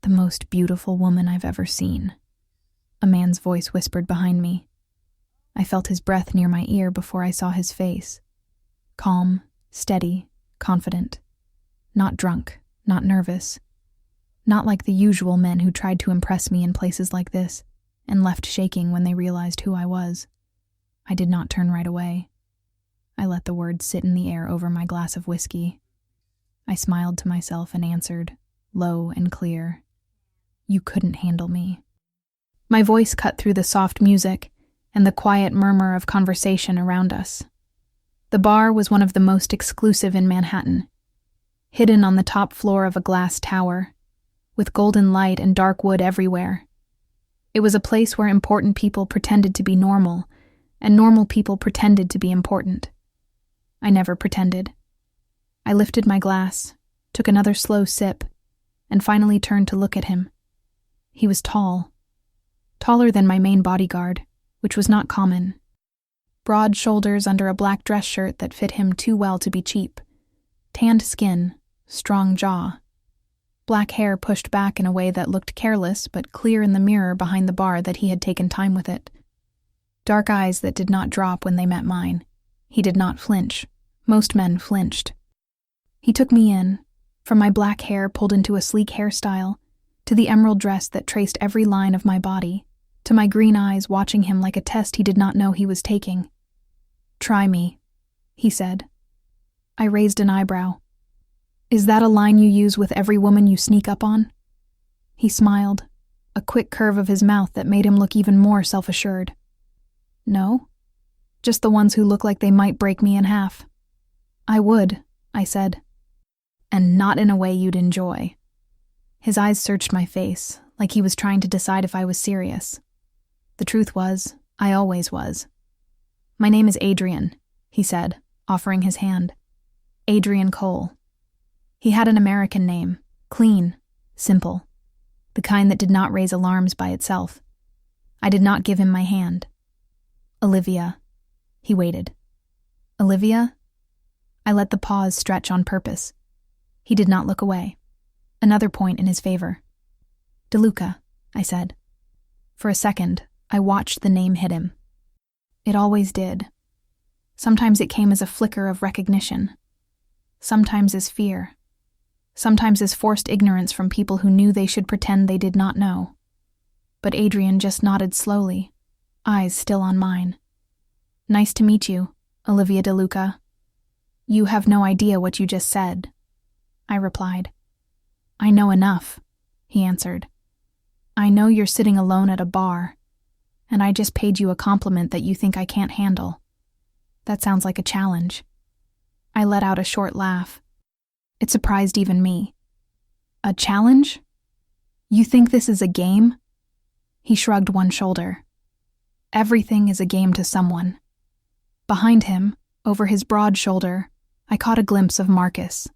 the most beautiful woman I've ever seen," a man's voice whispered behind me. I felt his breath near my ear before I saw his face. Calm, steady, confident. Not drunk, not nervous. Not like the usual men who tried to impress me in places like this and left shaking when they realized who I was. I did not turn right away. I let the words sit in the air over my glass of whiskey. I smiled to myself and answered, low and clear, "You couldn't handle me." My voice cut through the soft music and the quiet murmur of conversation around us. The bar was one of the most exclusive in Manhattan, hidden on the top floor of a glass tower, with golden light and dark wood everywhere. It was a place where important people pretended to be normal, and normal people pretended to be important. I never pretended. I lifted my glass, took another slow sip, and finally turned to look at him. He was tall. Taller than my main bodyguard, which was not common. Broad shoulders under a black dress shirt that fit him too well to be cheap. Tanned skin, strong jaw. Black hair pushed back in a way that looked careless but clear in the mirror behind the bar that he had taken time with it. Dark eyes that did not drop when they met mine. He did not flinch. Most men flinched. He took me in, from my black hair pulled into a sleek hairstyle, to the emerald dress that traced every line of my body, to my green eyes watching him like a test he did not know he was taking. "Try me," he said. I raised an eyebrow. "Is that a line you use with every woman you sneak up on?" He smiled, a quick curve of his mouth that made him look even more self-assured. "No, just the ones who look like they might break me in half." "I would," I said. "And not in a way you'd enjoy." His eyes searched my face, like he was trying to decide if I was serious. The truth was, I always was. "My name is Adrian," he said, offering his hand. "Adrian Cole." He had an American name, clean, simple, the kind that did not raise alarms by itself. I did not give him my hand. "Olivia." He waited. "Olivia?" I let the pause stretch on purpose. He did not look away. Another point in his favor. "DeLuca," I said. For a second, I watched the name hit him. It always did. Sometimes it came as a flicker of recognition. Sometimes as fear. Sometimes as forced ignorance from people who knew they should pretend they did not know. But Adrian just nodded slowly, eyes still on mine. "Nice to meet you, Olivia DeLuca." "You have no idea what you just said," I replied. "I know enough," he answered. "I know you're sitting alone at a bar, and I just paid you a compliment that you think I can't handle. That sounds like a challenge." I let out a short laugh. It surprised even me. "A challenge? You think this is a game?" He shrugged one shoulder. "Everything is a game to someone." Behind him, over his broad shoulder, I caught a glimpse of Marcus,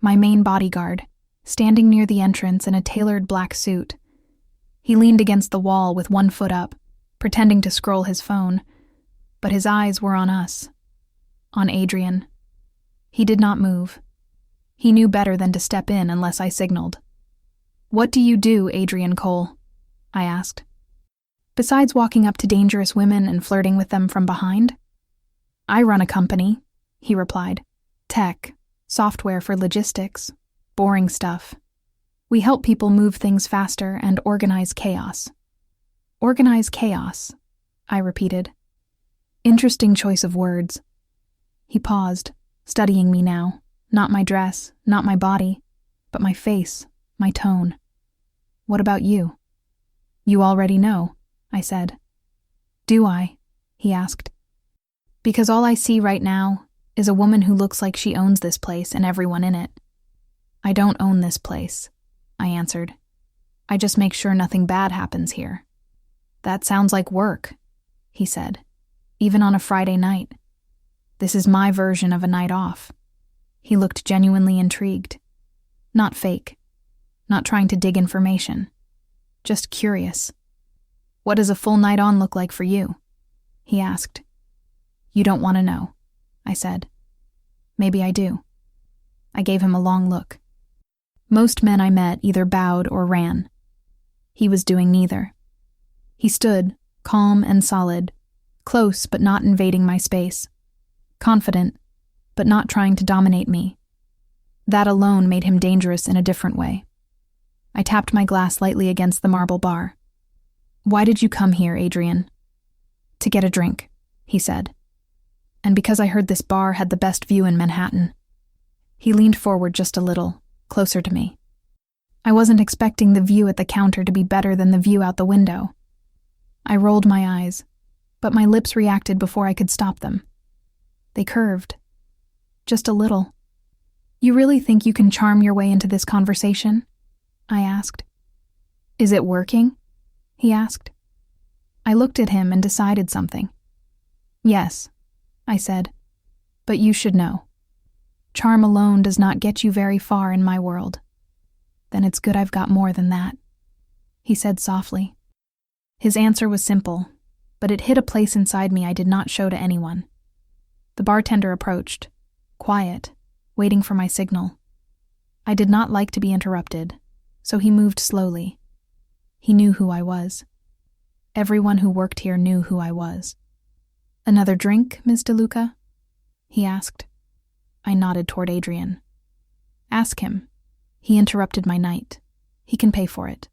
my main bodyguard, standing near the entrance in a tailored black suit. He leaned against the wall with one foot up, pretending to scroll his phone, but his eyes were on us, on Adrian. He did not move. He knew better than to step in unless I signaled. "What do you do, Adrian Cole?" I asked. "Besides walking up to dangerous women and flirting with them from behind?" "I run a company," he replied. "Tech, software for logistics, boring stuff. We help people move things faster and organize chaos." "Organize chaos," I repeated. Interesting choice of words. He paused, studying me now. Not my dress, not my body, but my face, my tone. "What about you?" "You already know," I said. "Do I?" he asked. "Because all I see right now is a woman who looks like she owns this place and everyone in it." "I don't own this place," I answered. "I just make sure nothing bad happens here." "That sounds like work," he said, "even on a Friday night. This is my version of a night off." He looked genuinely intrigued. Not fake. Not trying to dig information. Just curious. "What does a full night on look like for you?" he asked. "You don't want to know," I said. "Maybe I do." I gave him a long look. Most men I met either bowed or ran. He was doing neither. He stood, calm and solid, close but not invading my space, confident but not trying to dominate me. That alone made him dangerous in a different way. I tapped my glass lightly against the marble bar. "Why did you come here, Adrian?" "To get a drink," he said. "And because I heard this bar had the best view in Manhattan." He leaned forward just a little, closer to me. I wasn't expecting the view at the counter to be better than the view out the window. I rolled my eyes, but my lips reacted before I could stop them. They curved. Just a little. "You really think you can charm your way into this conversation?" I asked. "Is it working?" he asked. I looked at him and decided something. "Yes," I said, "but you should know. Charm alone does not get you very far in my world." "Then it's good I've got more than that," he said softly. His answer was simple, but it hit a place inside me I did not show to anyone. The bartender approached, quiet, waiting for my signal. I did not like to be interrupted, so he moved slowly. He knew who I was. Everyone who worked here knew who I was. "Another drink, Ms. DeLuca?" he asked. I nodded toward Adrian. "Ask him. He interrupted my night. He can pay for it."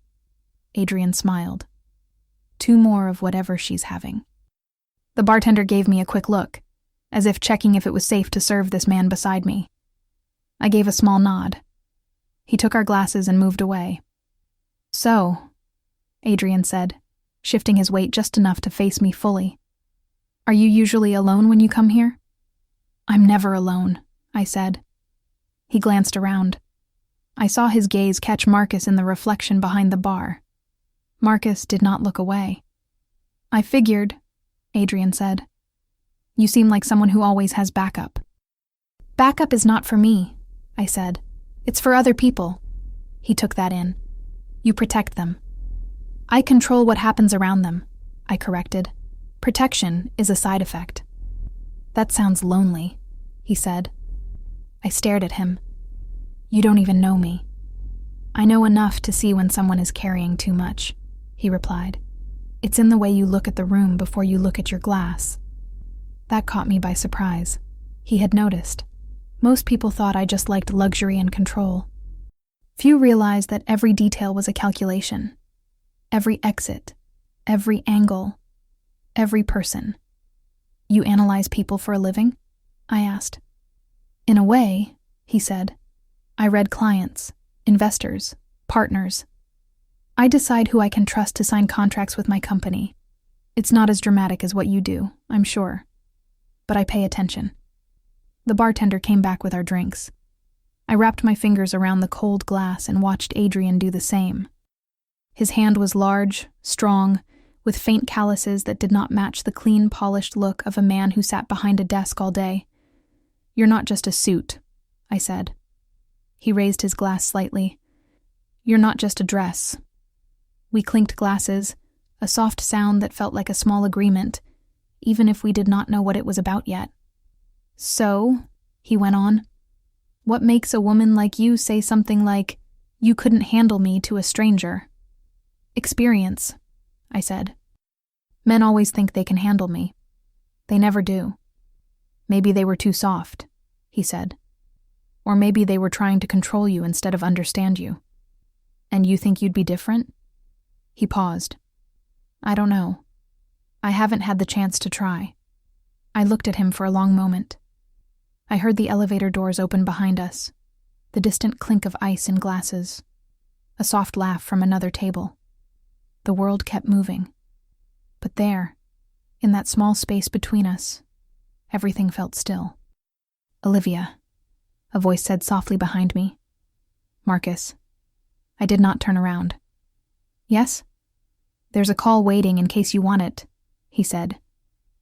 Adrian smiled. "2 more of whatever she's having." The bartender gave me a quick look, as if checking if it was safe to serve this man beside me. I gave a small nod. He took our glasses and moved away. "So," Adrian said, shifting his weight just enough to face me fully, "are you usually alone when you come here?" "I'm never alone," I said. He glanced around. I saw his gaze catch Marcus in the reflection behind the bar. Marcus did not look away. "I figured," Adrian said. "You seem like someone who always has backup." "Backup is not for me," I said. "It's for other people." He took that in. "You protect them." "I control what happens around them," I corrected. "Protection is a side effect." "That sounds lonely," he said. I stared at him. "You don't even know me." "I know enough to see when someone is carrying too much," he replied. "It's in the way you look at the room before you look at your glass." That caught me by surprise. He had noticed. Most people thought I just liked luxury and control. Few realized that every detail was a calculation. Every exit, every angle, every person. "You analyze people for a living?" I asked. "In a way," he said. "I read clients, investors, partners. I decide who I can trust to sign contracts with my company. It's not as dramatic as what you do, I'm sure. But I pay attention." The bartender came back with our drinks. I wrapped my fingers around the cold glass and watched Adrian do the same. His hand was large, strong, with faint calluses that did not match the clean, polished look of a man who sat behind a desk all day. "You're not just a suit," I said. He raised his glass slightly. "You're not just a dress." We clinked glasses, a soft sound that felt like a small agreement, even if we did not know what it was about yet. "So," he went on, "what makes a woman like you say something like, 'You couldn't handle me,' to a stranger?" "Experience," I said. "Men always think they can handle me. They never do." "Maybe they were too soft," he said. "Or maybe they were trying to control you instead of understand you. And you think you'd be different?" He paused. "I don't know. I haven't had the chance to try." I looked at him for a long moment. I heard the elevator doors open behind us, the distant clink of ice in glasses, a soft laugh from another table. The world kept moving. But there, in that small space between us, everything felt still. "Olivia," a voice said softly behind me. "Marcus." I did not turn around. "Yes?" "There's a call waiting in case you want it," he said,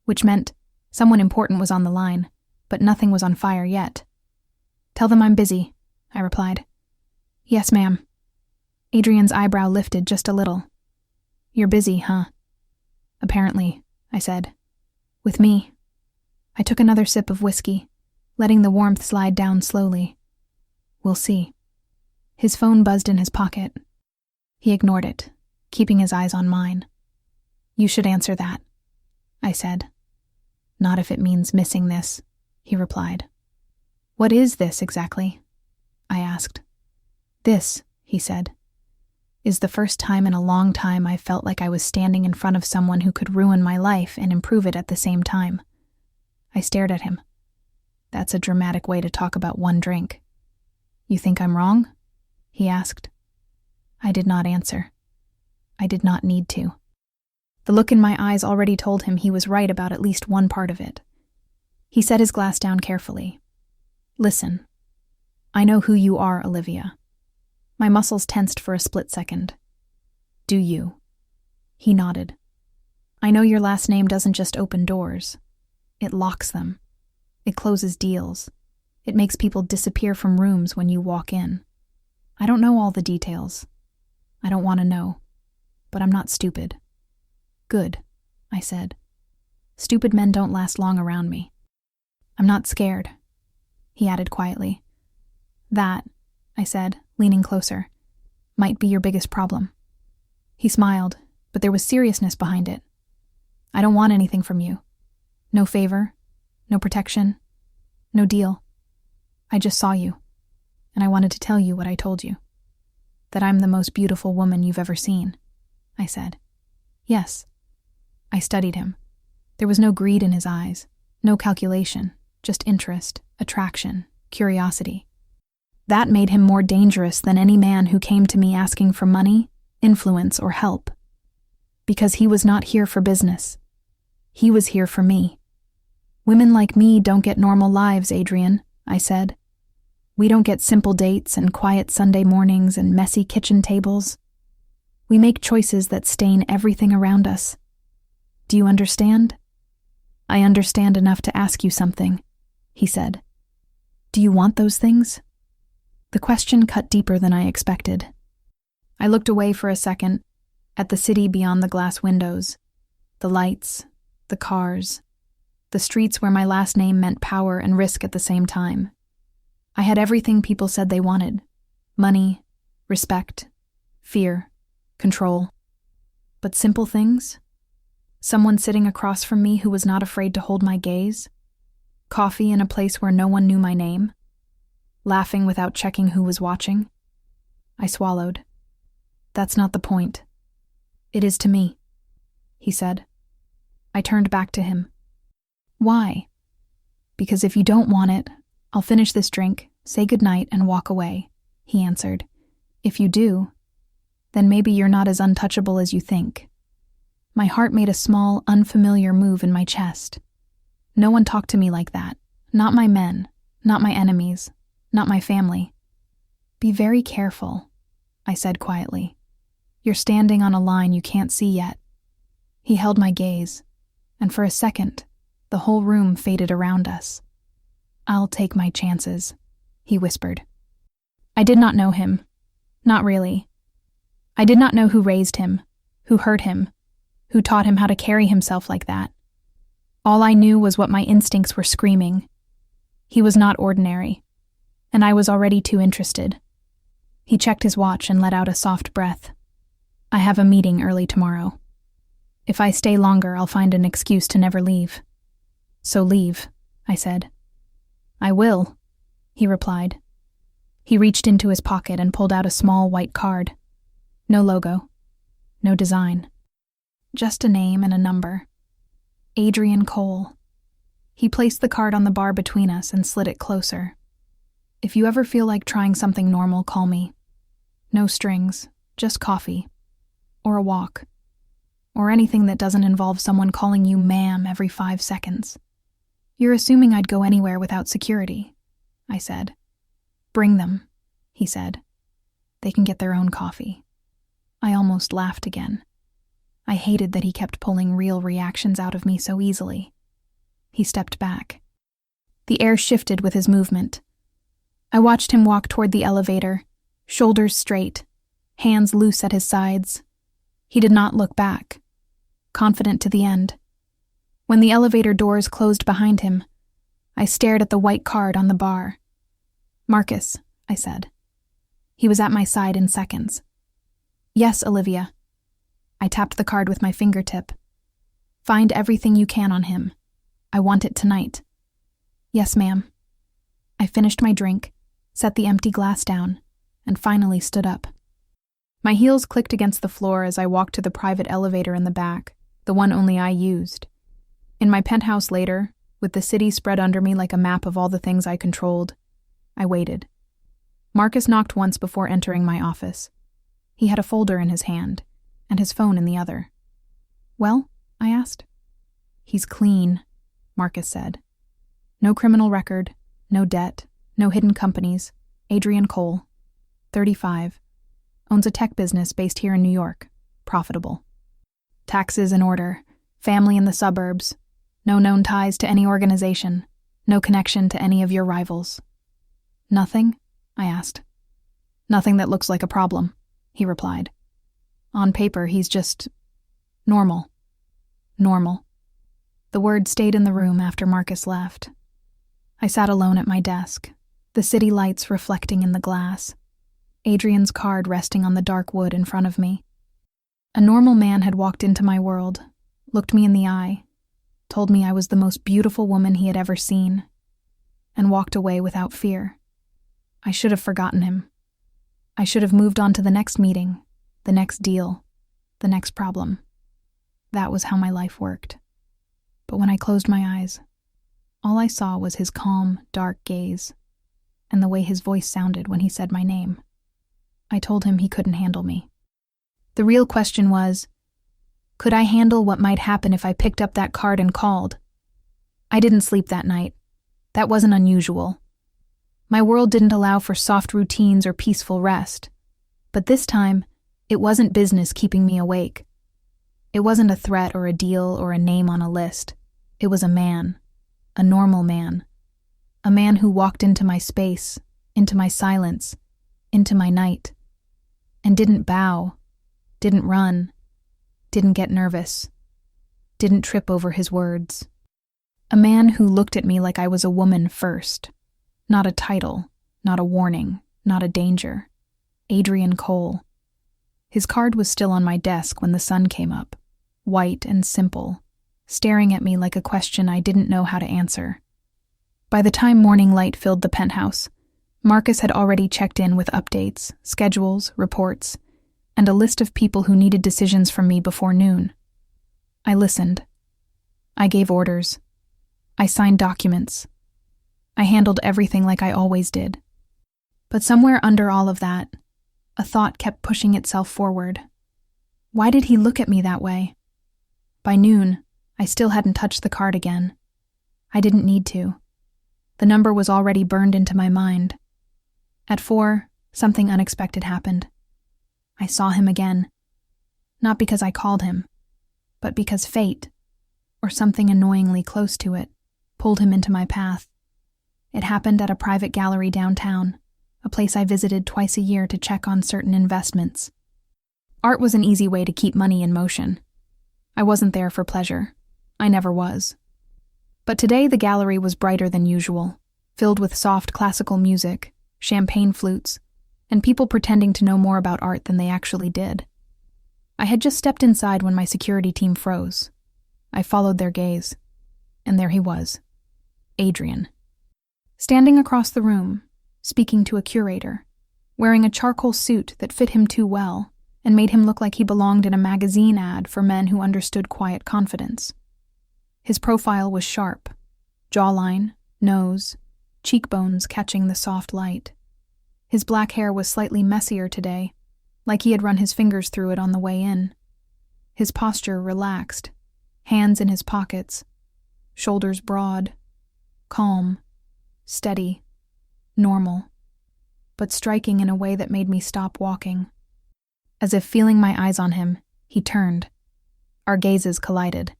which meant someone important was on the line, but nothing was on fire yet. "Tell them I'm busy," I replied. "Yes, ma'am." Adrian's eyebrow lifted just a little. "You're busy, huh?" "Apparently," I said. "With me." I took another sip of whiskey, letting the warmth slide down slowly. "We'll see." His phone buzzed in his pocket. He ignored it, keeping his eyes on mine. "You should answer that," I said. "Not if it means missing this," he replied. "What is this exactly?" I asked. "This," he said, "is the first time in a long time I felt like I was standing in front of someone who could ruin my life and improve it at the same time." I stared at him. "That's a dramatic way to talk about one drink." "You think I'm wrong?" he asked. I did not answer. I did not need to. The look in my eyes already told him he was right about at least one part of it. He set his glass down carefully. "Listen, I know who you are, Olivia." My muscles tensed for a split second. "Do you?" He nodded. "I know your last name doesn't just open doors. It locks them. It closes deals. It makes people disappear from rooms when you walk in. I don't know all the details. I don't want to know. But I'm not stupid." "Good," I said. "Stupid men don't last long around me." "I'm not scared," he added quietly. "That," I said, leaning closer, "might be your biggest problem." He smiled, but there was seriousness behind it. "I don't want anything from you. No favor, no protection, no deal. I just saw you, and I wanted to tell you what I told you. That I'm the most beautiful woman you've ever seen," I said. "Yes." I studied him. There was no greed in his eyes, no calculation, just interest, attraction, curiosity. That made him more dangerous than any man who came to me asking for money, influence, or help. Because he was not here for business. He was here for me. "Women like me don't get normal lives, Adrian," I said. "We don't get simple dates and quiet Sunday mornings and messy kitchen tables. We make choices that stain everything around us. Do you understand?" "I understand enough to ask you something," he said. "Do you want those things?" The question cut deeper than I expected. I looked away for a second, at the city beyond the glass windows, the lights, the cars, the streets where my last name meant power and risk at the same time. I had everything people said they wanted: money, respect, fear, control. But simple things? Someone sitting across from me who was not afraid to hold my gaze? Coffee in a place where no one knew my name? Laughing without checking who was watching? I swallowed. "That's not the point." "It is to me," he said. I turned back to him. "Why?" "Because if you don't want it, I'll finish this drink, say goodnight, and walk away," he answered. "If you do, then maybe you're not as untouchable as you think." My heart made a small, unfamiliar move in my chest. No one talked to me like that. Not my men, not my enemies, not my family. "Be very careful," I said quietly. "You're standing on a line you can't see yet." He held my gaze, and for a second, the whole room faded around us. "I'll take my chances," he whispered. I did not know him. Not really. I did not know who raised him, who hurt him, who taught him how to carry himself like that. All I knew was what my instincts were screaming. He was not ordinary, and I was already too interested. He checked his watch and let out a soft breath. "I have a meeting early tomorrow. If I stay longer, I'll find an excuse to never leave." "So leave," I said. "I will," he replied. He reached into his pocket and pulled out a small white card. No logo. No design. Just a name and a number. Adrian Cole. He placed the card on the bar between us and slid it closer. "If you ever feel like trying something normal, call me. No strings, just coffee. Or a walk. Or anything that doesn't involve someone calling you ma'am every 5 seconds. You're assuming I'd go anywhere without security," I said. "Bring them," he said. "They can get their own coffee." I almost laughed again. I hated that he kept pulling real reactions out of me so easily. He stepped back. The air shifted with his movement. I watched him walk toward the elevator, shoulders straight, hands loose at his sides. He did not look back, confident to the end. When the elevator doors closed behind him, I stared at the white card on the bar. "Marcus," I said. He was at my side in seconds. "Yes, Olivia." I tapped the card with my fingertip. Find everything you can on him. I want it tonight. Yes, ma'am. I finished my drink, set the empty glass down, and finally stood up. My heels clicked against the floor as I walked to the private elevator in the back, the one only I used. In my penthouse later, with the city spread under me like a map of all the things I controlled, I waited. Marcus knocked once before entering my office. He had a folder in his hand, and his phone in the other. Well? I asked. He's clean, Marcus said. No criminal record, no debt, no hidden companies. Adrian Cole, 35. Owns a tech business based here in New York. Profitable. Taxes in order. Family in the suburbs. No known ties to any organization. No connection to any of your rivals. Nothing? I asked. Nothing that looks like a problem, he replied. On paper, he's just normal. Normal. The word stayed in the room after Marcus left. I sat alone at my desk, the city lights reflecting in the glass, Adrian's card resting on the dark wood in front of me. A normal man had walked into my world, looked me in the eye, told me I was the most beautiful woman he had ever seen, and walked away without fear. I should have forgotten him. I should have moved on to the next meeting, the next deal, the next problem. That was how my life worked. But when I closed my eyes, all I saw was his calm, dark gaze, and the way his voice sounded when he said my name. I told him he couldn't handle me. The real question was, could I handle what might happen if I picked up that card and called? I didn't sleep that night. That wasn't unusual. My world didn't allow for soft routines or peaceful rest. But this time, it wasn't business keeping me awake. It wasn't a threat or a deal or a name on a list. It was a man. A normal man. A man who walked into my space, into my silence, into my night, and didn't bow, didn't run, didn't get nervous, didn't trip over his words. A man who looked at me like I was a woman first. Not a title, not a warning, not a danger. Adrian Cole. His card was still on my desk when the sun came up, white and simple, staring at me like a question I didn't know how to answer. By the time morning light filled the penthouse, Marcus had already checked in with updates, schedules, reports, and a list of people who needed decisions from me before noon. I listened. I gave orders. I signed documents. I handled everything like I always did. But somewhere under all of that, a thought kept pushing itself forward. Why did he look at me that way? By noon, I still hadn't touched the card again. I didn't need to. The number was already burned into my mind. At 4, something unexpected happened. I saw him again. Not because I called him, but because fate, or something annoyingly close to it, pulled him into my path. It happened at a private gallery downtown, a place I visited twice a year to check on certain investments. Art was an easy way to keep money in motion. I wasn't there for pleasure. I never was. But today the gallery was brighter than usual, filled with soft classical music, champagne flutes, and people pretending to know more about art than they actually did. I had just stepped inside when my security team froze. I followed their gaze, and there he was, Adrian. Standing across the room, speaking to a curator, wearing a charcoal suit that fit him too well and made him look like he belonged in a magazine ad for men who understood quiet confidence. His profile was sharp, jawline, nose, cheekbones catching the soft light. His black hair was slightly messier today, like he had run his fingers through it on the way in. His posture relaxed, hands in his pockets, shoulders broad, calm, steady, normal, but striking in a way that made me stop walking. As if feeling my eyes on him, he turned. Our gazes collided.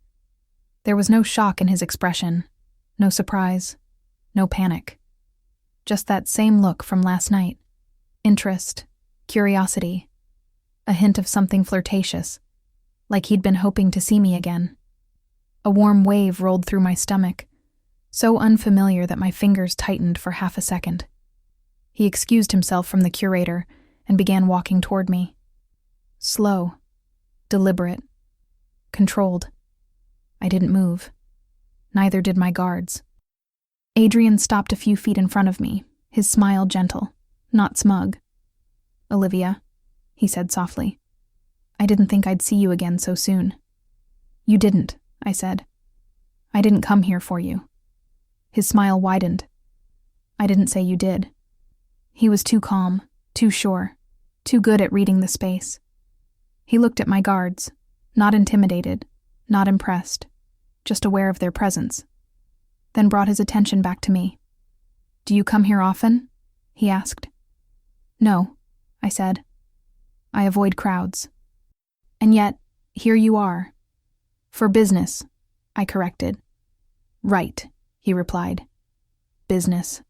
There was no shock in his expression, no surprise, no panic. Just that same look from last night. Interest, curiosity, a hint of something flirtatious, like he'd been hoping to see me again. A warm wave rolled through my stomach, so unfamiliar that my fingers tightened for half a second. He excused himself from the curator and began walking toward me. Slow, Deliberate. Controlled. I didn't move. Neither did my guards. Adrian stopped a few feet in front of me, his smile gentle, not smug. "Olivia," he said softly. "I didn't think I'd see you again so soon." "You didn't," I said. "I didn't come here for you." His smile widened. "I didn't say you did." He was too calm, too sure, too good at reading the space. He looked at my guards, not intimidated, not impressed, just aware of their presence, then brought his attention back to me. "Do you come here often?" he asked. "No," I said. "I avoid crowds." "And yet, here you are." "For business," I corrected. "Right," he replied. "Business."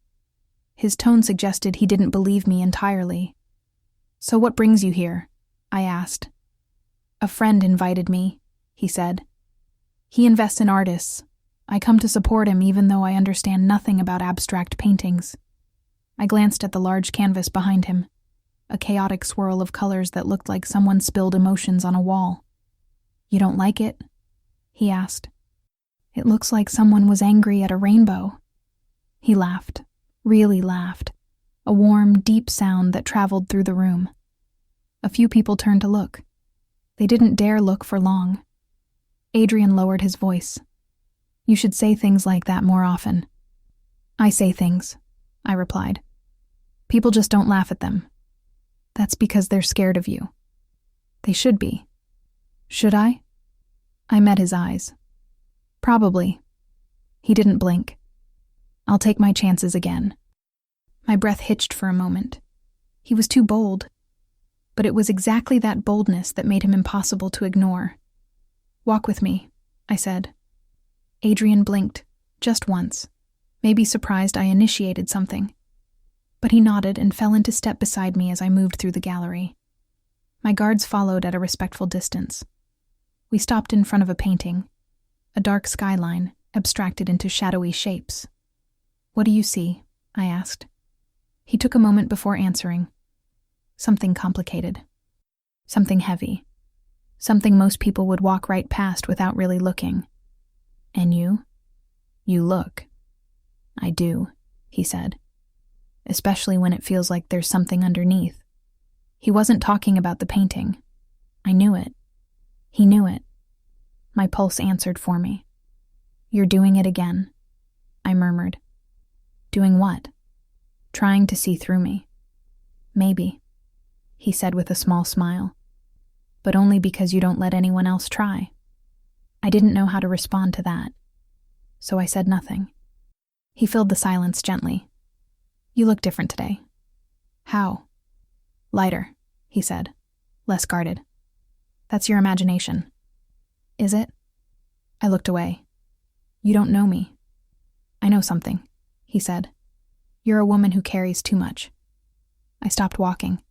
His tone suggested he didn't believe me entirely. "So what brings you here?" I asked. "A friend invited me," he said. "He invests in artists. I come to support him even though I understand nothing about abstract paintings." I glanced at the large canvas behind him, a chaotic swirl of colors that looked like someone spilled emotions on a wall. "You don't like it?" he asked. "It looks like someone was angry at a rainbow." He laughed, really laughed, a warm, deep sound that traveled through the room. A few people turned to look. They didn't dare look for long. Adrian lowered his voice. "You should say things like that more often." "I say things," I replied. "People just don't laugh at them. That's because they're scared of you." "They should be." "Should I?" I met his eyes. "Probably." He didn't blink. "I'll take my chances again." My breath hitched for a moment. He was too bold. But it was exactly that boldness that made him impossible to ignore. "Walk with me," I said. Adrian blinked, just once, maybe surprised I initiated something. But he nodded and fell into step beside me as I moved through the gallery. My guards followed at a respectful distance. We stopped in front of a painting, a dark skyline abstracted into shadowy shapes. "What do you see?" I asked. He took a moment before answering. "Something complicated. Something heavy. Something most people would walk right past without really looking." "And you?" "You look." "I do," he said. "Especially when it feels like there's something underneath." He wasn't talking about the painting. I knew it. He knew it. My pulse answered for me. "You're doing it again," I murmured. "Doing what?" "Trying to see through me." "Maybe," he said with a small smile. "But only because you don't let anyone else try." I didn't know how to respond to that, so I said nothing. He filled the silence gently. "You look different today." "How?" "Lighter," he said. "Less guarded." "That's your imagination." "Is it?" I looked away. "You don't know me." "I know something," he said. "You're a woman who carries too much." I stopped walking.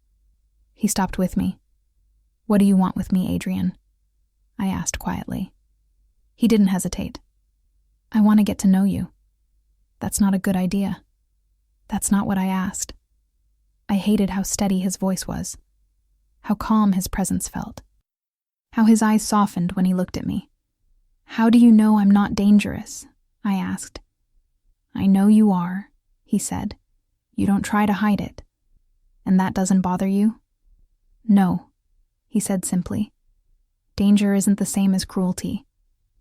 He stopped with me. "What do you want with me, Adrian?" I asked quietly. He didn't hesitate. "I want to get to know you." "That's not a good idea." "That's not what I asked." I hated how steady his voice was, how calm his presence felt, how his eyes softened when he looked at me. "How do you know I'm not dangerous?" I asked. "I know you are," he said. "You don't try to hide it." "And that doesn't bother you?" "No," he said simply. "Danger isn't the same as cruelty.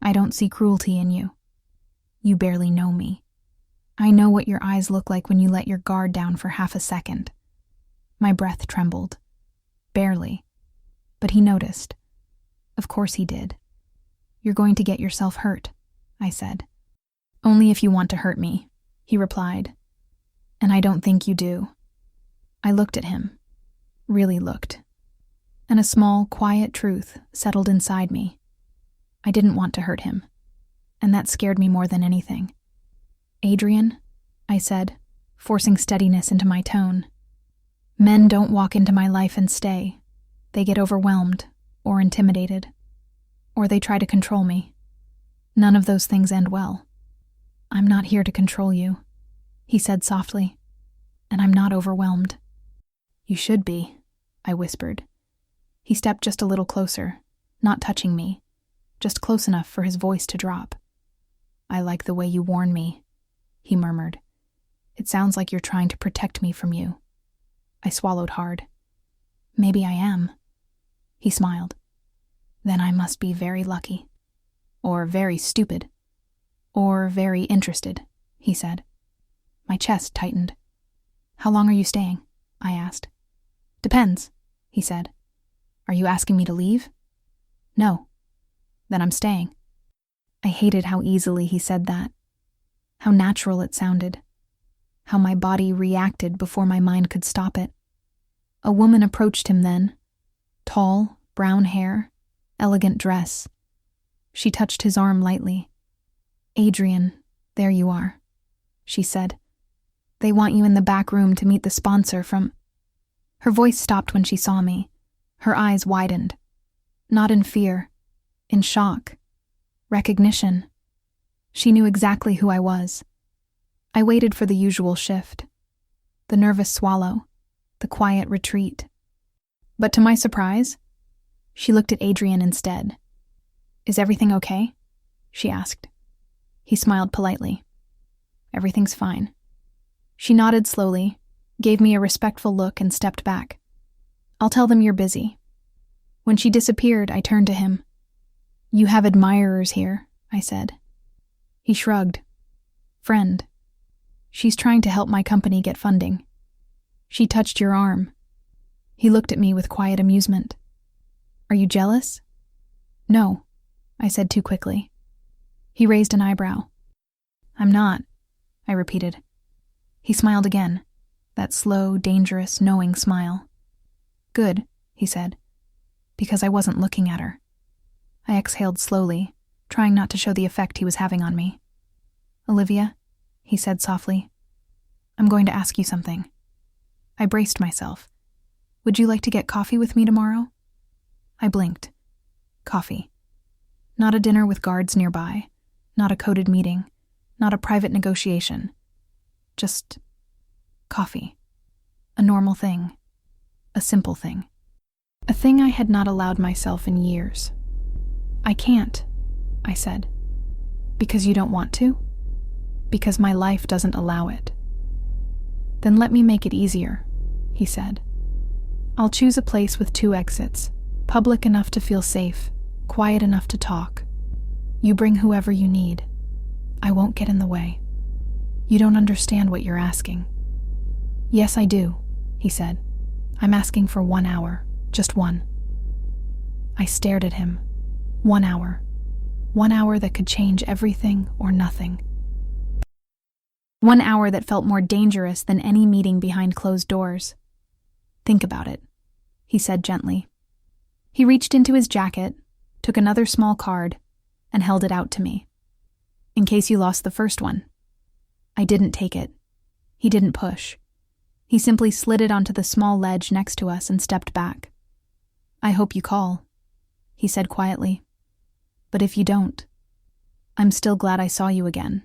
I don't see cruelty in you. You barely know me. I know what your eyes look like when you let your guard down for half a second." My breath trembled. Barely. But he noticed. Of course he did. "You're going to get yourself hurt," I said. "Only if you want to hurt me," he replied. "And I don't think you do." I looked at him. Really looked. And a small, quiet truth settled inside me. I didn't want to hurt him. And that scared me more than anything. "Adrian," I said, forcing steadiness into my tone. "Men don't walk into my life and stay. They get overwhelmed, or intimidated, or they try to control me. None of those things end well. I'm not here to control you," he said softly, "and I'm not overwhelmed." "You should be," I whispered. He stepped just a little closer, not touching me, just close enough for his voice to drop. "I like the way you warn me," he murmured. "It sounds like you're trying to protect me from you." I swallowed hard. "Maybe I am." He smiled. "Then I must be very lucky. Or very stupid. Or very interested," he said. My chest tightened. "How long are you staying?" I asked. "Depends," he said. "Are you asking me to leave?" "No." "Then I'm staying." I hated how easily he said that. How natural it sounded. How my body reacted before my mind could stop it. A woman approached him then. Tall, brown hair, elegant dress. She touched his arm lightly. "Adrian, there you are," she said. "They want you in the back room to meet the sponsor from—" Her voice stopped when she saw me. Her eyes widened. Not in fear, in shock. Recognition. She knew exactly who I was. I waited for the usual shift. The nervous swallow. The quiet retreat. But to my surprise, she looked at Adrian instead. "Is everything okay?" she asked. He smiled politely. "Everything's fine." She nodded slowly, gave me a respectful look, and stepped back. "I'll tell them you're busy." When she disappeared, I turned to him. "You have admirers here," I said. He shrugged. "Friend. She's trying to help my company get funding. She touched your arm." He looked at me with quiet amusement. "Are you jealous?" "No," I said too quickly. He raised an eyebrow. "I'm not," I repeated. He smiled again, that slow, dangerous, knowing smile. "Good," he said, "because I wasn't looking at her." I exhaled slowly, trying not to show the effect he was having on me. "Olivia," he said softly, "I'm going to ask you something." I braced myself. "Would you like to get coffee with me tomorrow?" I blinked. Coffee. Not a dinner with guards nearby, not a coded meeting, not a private negotiation. Just coffee. A normal thing. A simple thing. A thing I had not allowed myself in years. "I can't," I said. "Because you don't want to?" "Because my life doesn't allow it." "Then let me make it easier," he said. "I'll choose a place with 2 exits, public enough to feel safe, quiet enough to talk. You bring whoever you need. I won't get in the way. You don't understand what you're asking." "Yes, I do," he said. "I'm asking for 1 hour, just 1. I stared at him. 1 hour. 1 hour that could change everything or nothing. 1 hour that felt more dangerous than any meeting behind closed doors. "Think about it," he said gently. He reached into his jacket, took another small card, and held it out to me. "In case you lost the first one." I didn't take it. He didn't push. He simply slid it onto the small ledge next to us and stepped back. "I hope you call," he said quietly. "But if you don't, I'm still glad I saw you again."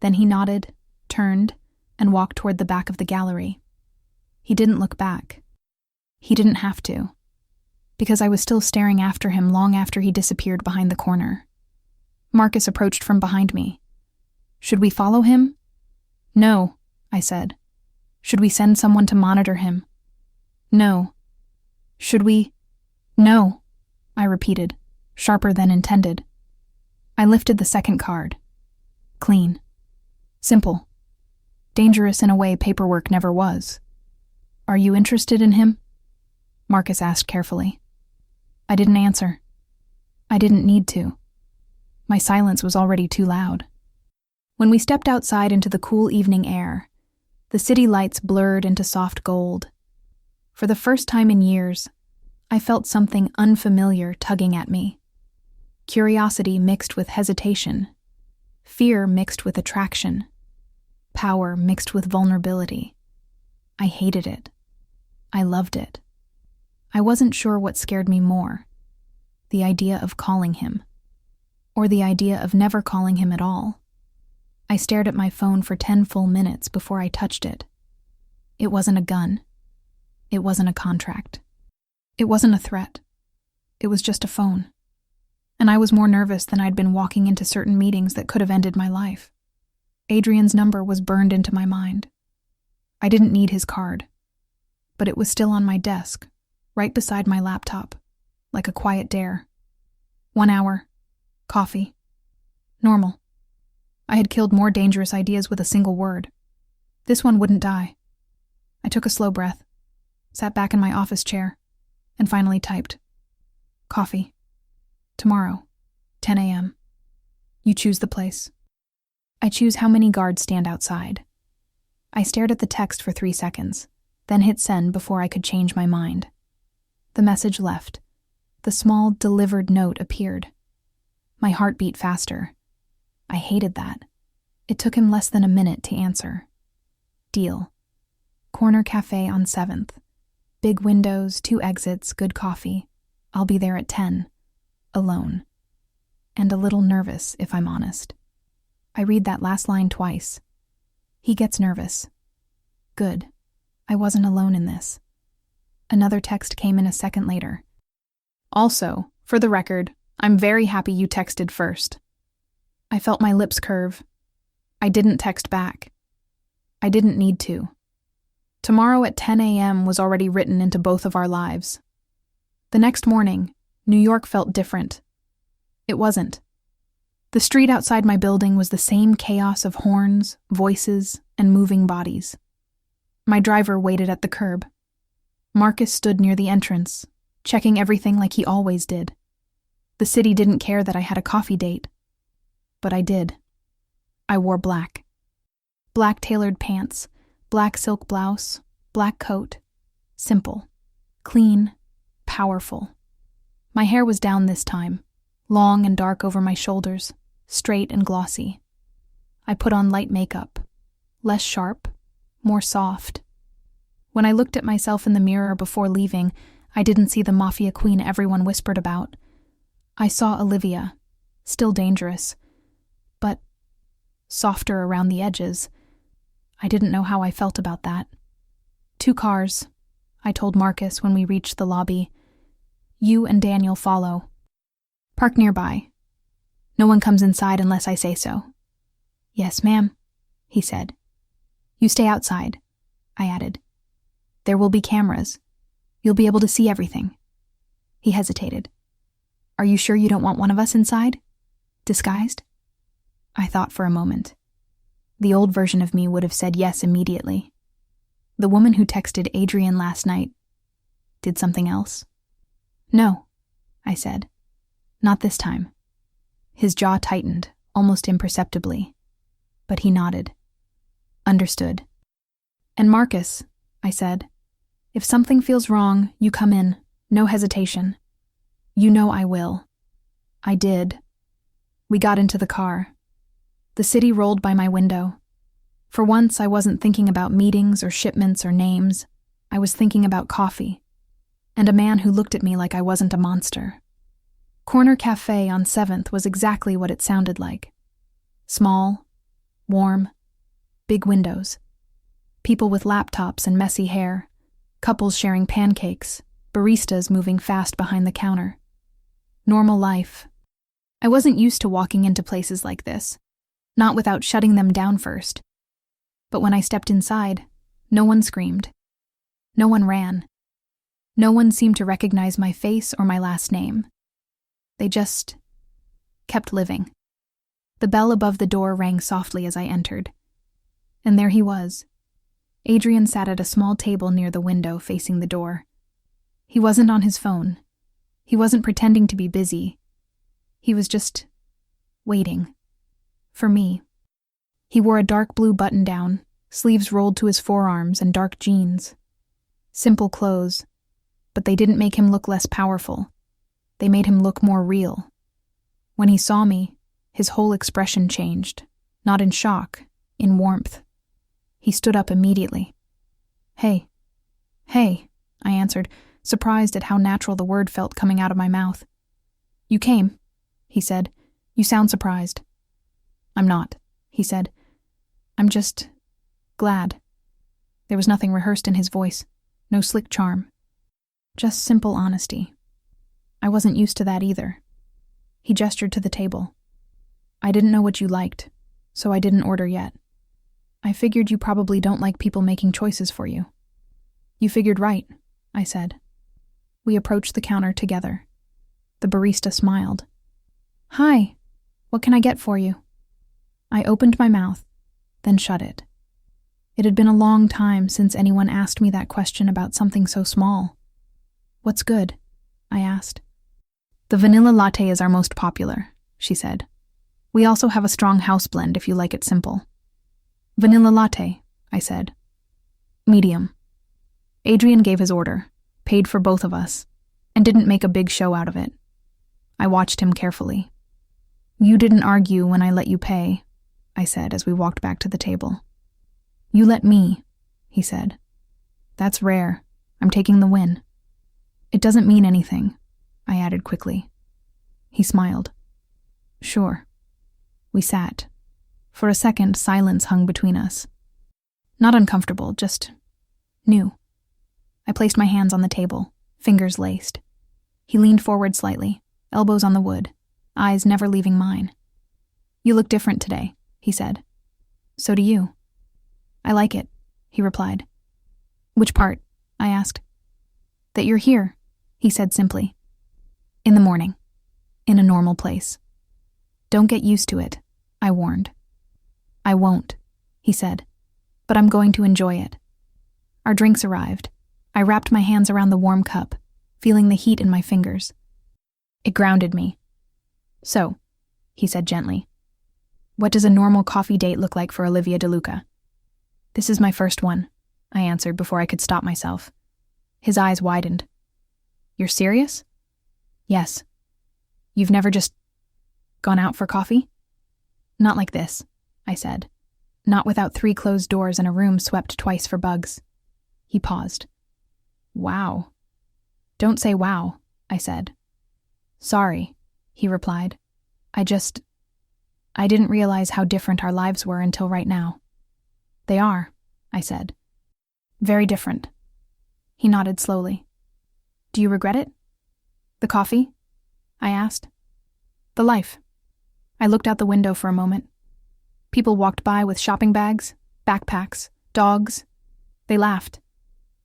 Then he nodded, turned, and walked toward the back of the gallery. He didn't look back. He didn't have to, because I was still staring after him long after he disappeared behind the corner. Marcus approached from behind me. "Should we follow him?" "No," I said. "Should we send someone to monitor him?" "No." "Should we—" "No," I repeated, sharper than intended. I lifted the second card. Clean. Simple. Dangerous in a way paperwork never was. "Are you interested in him?" Marcus asked carefully. I didn't answer. I didn't need to. My silence was already too loud. When we stepped outside into the cool evening air, the city lights blurred into soft gold. For the first time in years, I felt something unfamiliar tugging at me. Curiosity mixed with hesitation. Fear mixed with attraction. Power mixed with vulnerability. I hated it. I loved it. I wasn't sure what scared me more, the idea of calling him, or the idea of never calling him at all. I stared at my phone for 10 full minutes before I touched it. It wasn't a gun. It wasn't a contract. It wasn't a threat. it was just a phone. And I was more nervous than I'd been walking into certain meetings that could have ended my life. Adrian's number was burned into my mind. I didn't need his card, but it was still on my desk, right beside my laptop, like a quiet dare. 1 hour. Coffee. Normal. I had killed more dangerous ideas with a single word. This one wouldn't die. I took a slow breath, sat back in my office chair, and finally typed. Coffee. Tomorrow, 10 a.m. You choose the place. I choose how many guards stand outside. I stared at the text for 3 seconds, then hit send before I could change my mind. The message left. The small, delivered note appeared. My heart beat faster. I hated that. It took him less than a minute to answer. Deal. Corner cafe on 7th. Big windows, 2 exits, good coffee. I'll be there at 10. Alone. And a little nervous, if I'm honest. I read that last line twice. He gets nervous. Good. I wasn't alone in this. Another text came in a second later. Also, for the record, I'm very happy you texted first. I felt my lips curve. I didn't text back. I didn't need to. Tomorrow at 10 a.m. was already written into both of our lives. The next morning, New York felt different. It wasn't. The street outside my building was the same chaos of horns, voices, and moving bodies. My driver waited at the curb. Marcus stood near the entrance, checking everything like he always did. The city didn't care that I had a coffee date. But I did. I wore black. Black tailored pants, black silk blouse, black coat. Simple. Clean. Powerful. My hair was down this time, long and dark over my shoulders, straight and glossy. I put on light makeup, less sharp, more soft. When I looked at myself in the mirror before leaving, I didn't see the Mafia queen everyone whispered about. I saw Olivia, still dangerous, but softer around the edges. I didn't know how I felt about that. 2 cars, I told Marcus when we reached the lobby. You and Daniel follow. Park nearby. No one comes inside unless I say so. Yes, ma'am, he said. You stay outside, I added. There will be cameras. You'll be able to see everything. He hesitated. Are you sure you don't want one of us inside? Disguised? I thought for a moment. The old version of me would have said yes immediately. The woman who texted Adrian last night did something else. No, I said. Not this time. His jaw tightened, almost imperceptibly. But he nodded. Understood. And Marcus, I said, if something feels wrong, you come in. No hesitation. You know I will. I did. We got into the car. The city rolled by my window. For once, I wasn't thinking about meetings or shipments or names. I was thinking about coffee. And a man who looked at me like I wasn't a monster. Corner Cafe on 7th was exactly what it sounded like. Small, warm, big windows. People with laptops and messy hair. Couples sharing pancakes. Baristas moving fast behind the counter. Normal life. I wasn't used to walking into places like this. Not without shutting them down first. But when I stepped inside, no one screamed. No one ran. No one seemed to recognize my face or my last name. They just kept living. The bell above the door rang softly as I entered. And there he was. Adrian sat at a small table near the window facing the door. He wasn't on his phone. He wasn't pretending to be busy. He was just waiting. For me. He wore a dark blue button-down, sleeves rolled to his forearms, and dark jeans. Simple clothes, but they didn't make him look less powerful. They made him look more real. When he saw me, his whole expression changed, not in shock, in warmth. He stood up immediately. Hey, I answered, surprised at how natural the word felt coming out of my mouth. You came, he said. You sound surprised. I'm not, he said. I'm just glad. There was nothing rehearsed in his voice, no slick charm. Just simple honesty. I wasn't used to that either. He gestured to the table. I didn't know what you liked, so I didn't order yet. I figured you probably don't like people making choices for you. You figured right, I said. We approached the counter together. The barista smiled. Hi, what can I get for you? I opened my mouth, then shut it. It had been a long time since anyone asked me that question about something so small. What's good? I asked. The vanilla latte is our most popular, she said. We also have a strong house blend if you like it simple. Vanilla latte, I said. Medium. Adrian gave his order, paid for both of us, and didn't make a big show out of it. I watched him carefully. You didn't argue when I let you pay, I said as we walked back to the table. You let me, he said. That's rare. I'm taking the win. It doesn't mean anything, I added quickly. He smiled. Sure. We sat. For a second, silence hung between us. Not uncomfortable, just new. I placed my hands on the table, fingers laced. He leaned forward slightly, elbows on the wood, eyes never leaving mine. You look different today, he said. So do you. I like it, he replied. Which part? I asked. That you're here, he said simply. In the morning. In a normal place. Don't get used to it, I warned. I won't, he said, but I'm going to enjoy it. Our drinks arrived. I wrapped my hands around the warm cup, feeling the heat in my fingers. It grounded me. So, he said gently, what does a normal coffee date look like for Olivia DeLuca? This is my first one, I answered before I could stop myself. His eyes widened. You're serious? Yes. You've never just gone out for coffee? Not like this, I said. Not without 3 closed doors and a room swept twice for bugs. He paused. Wow. Don't say wow, I said. Sorry, he replied. I didn't realize how different our lives were until right now. They are, I said. Very different. He nodded slowly. Do you regret it? The coffee? I asked. The life. I looked out the window for a moment. People walked by with shopping bags, backpacks, dogs. They laughed.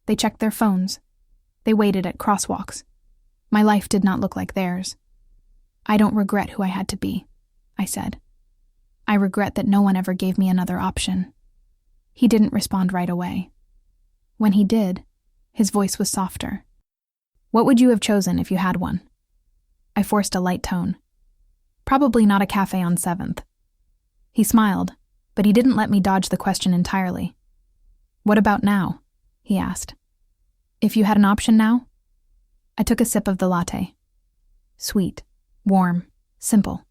They checked their phones. They waited at crosswalks. My life did not look like theirs. I don't regret who I had to be, I said. I regret that no one ever gave me another option. He didn't respond right away. When he did, his voice was softer. What would you have chosen if you had one? I forced a light tone. Probably not a cafe on 7th. He smiled, but he didn't let me dodge the question entirely. What about now? He asked. If you had an option now? I took a sip of the latte. Sweet, warm, simple.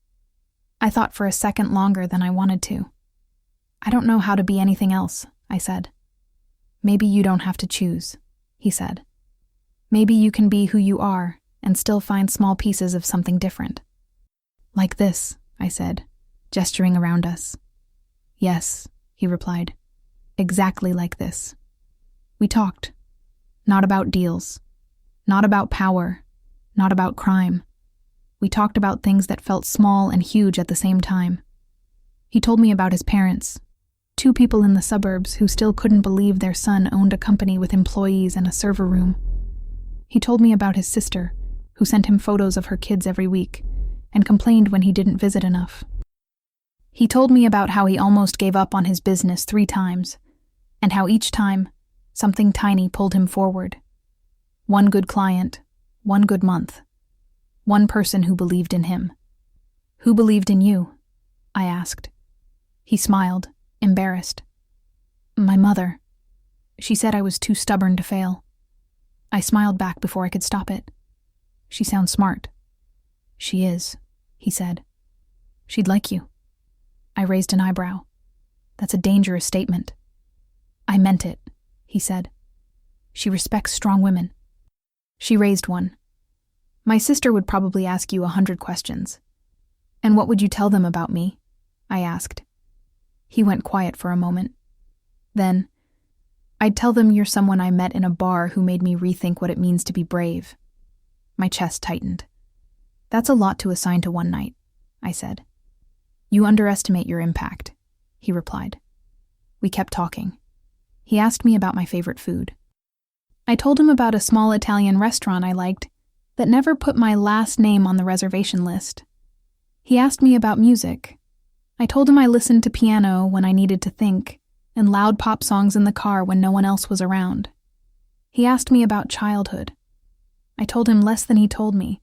I thought for a second longer than I wanted to. I don't know how to be anything else, I said. Maybe you don't have to choose, he said. Maybe you can be who you are and still find small pieces of something different. Like this, I said, gesturing around us. Yes, he replied. Exactly like this. We talked. Not about deals. Not about power. Not about crime. We talked about things that felt small and huge at the same time. He told me about his parents, 2 people in the suburbs who still couldn't believe their son owned a company with employees and a server room. He told me about his sister, who sent him photos of her kids every week, and complained when he didn't visit enough. He told me about how he almost gave up on his business 3 times, and how each time, something tiny pulled him forward. 1 good client, 1 good month. 1 person who believed in him. Who believed in you? I asked. He smiled, embarrassed. My mother. She said I was too stubborn to fail. I smiled back before I could stop it. She sounds smart. She is, he said. She'd like you. I raised an eyebrow. That's a dangerous statement. I meant it, he said. She respects strong women. She raised one. My sister would probably ask you 100 questions. And what would you tell them about me? I asked. He went quiet for a moment. Then, I'd tell them you're someone I met in a bar who made me rethink what it means to be brave. My chest tightened. That's a lot to assign to one night, I said. You underestimate your impact, he replied. We kept talking. He asked me about my favorite food. I told him about a small Italian restaurant I liked that never put my last name on the reservation list. He asked me about music. I told him I listened to piano when I needed to think, and loud pop songs in the car when no one else was around. He asked me about childhood. I told him less than he told me,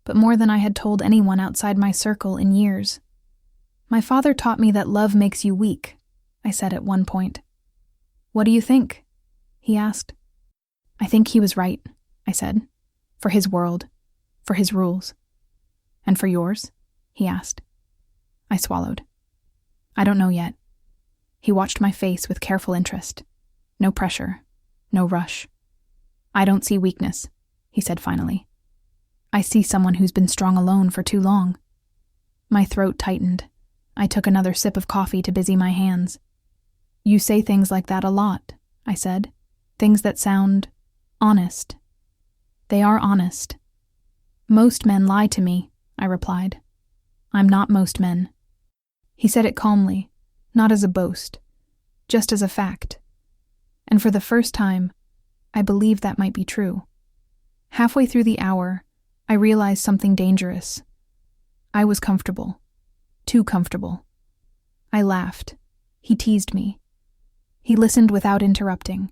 but more than I had told anyone outside my circle in years. My father taught me that love makes you weak, I said at one point. What do you think? He asked. I think he was right, I said. For his world, for his rules. And for yours? He asked. I swallowed. I don't know yet. He watched my face with careful interest. No pressure, no rush. I don't see weakness, he said finally. I see someone who's been strong alone for too long. My throat tightened. I took another sip of coffee to busy my hands. You say things like that a lot, I said. Things that sound honest. They are honest. Most men lie to me, I replied. I'm not most men. He said it calmly, not as a boast, just as a fact. And for the first time, I believed that might be true. Halfway through the hour, I realized something dangerous. I was comfortable. Too comfortable. I laughed. He teased me. He listened without interrupting.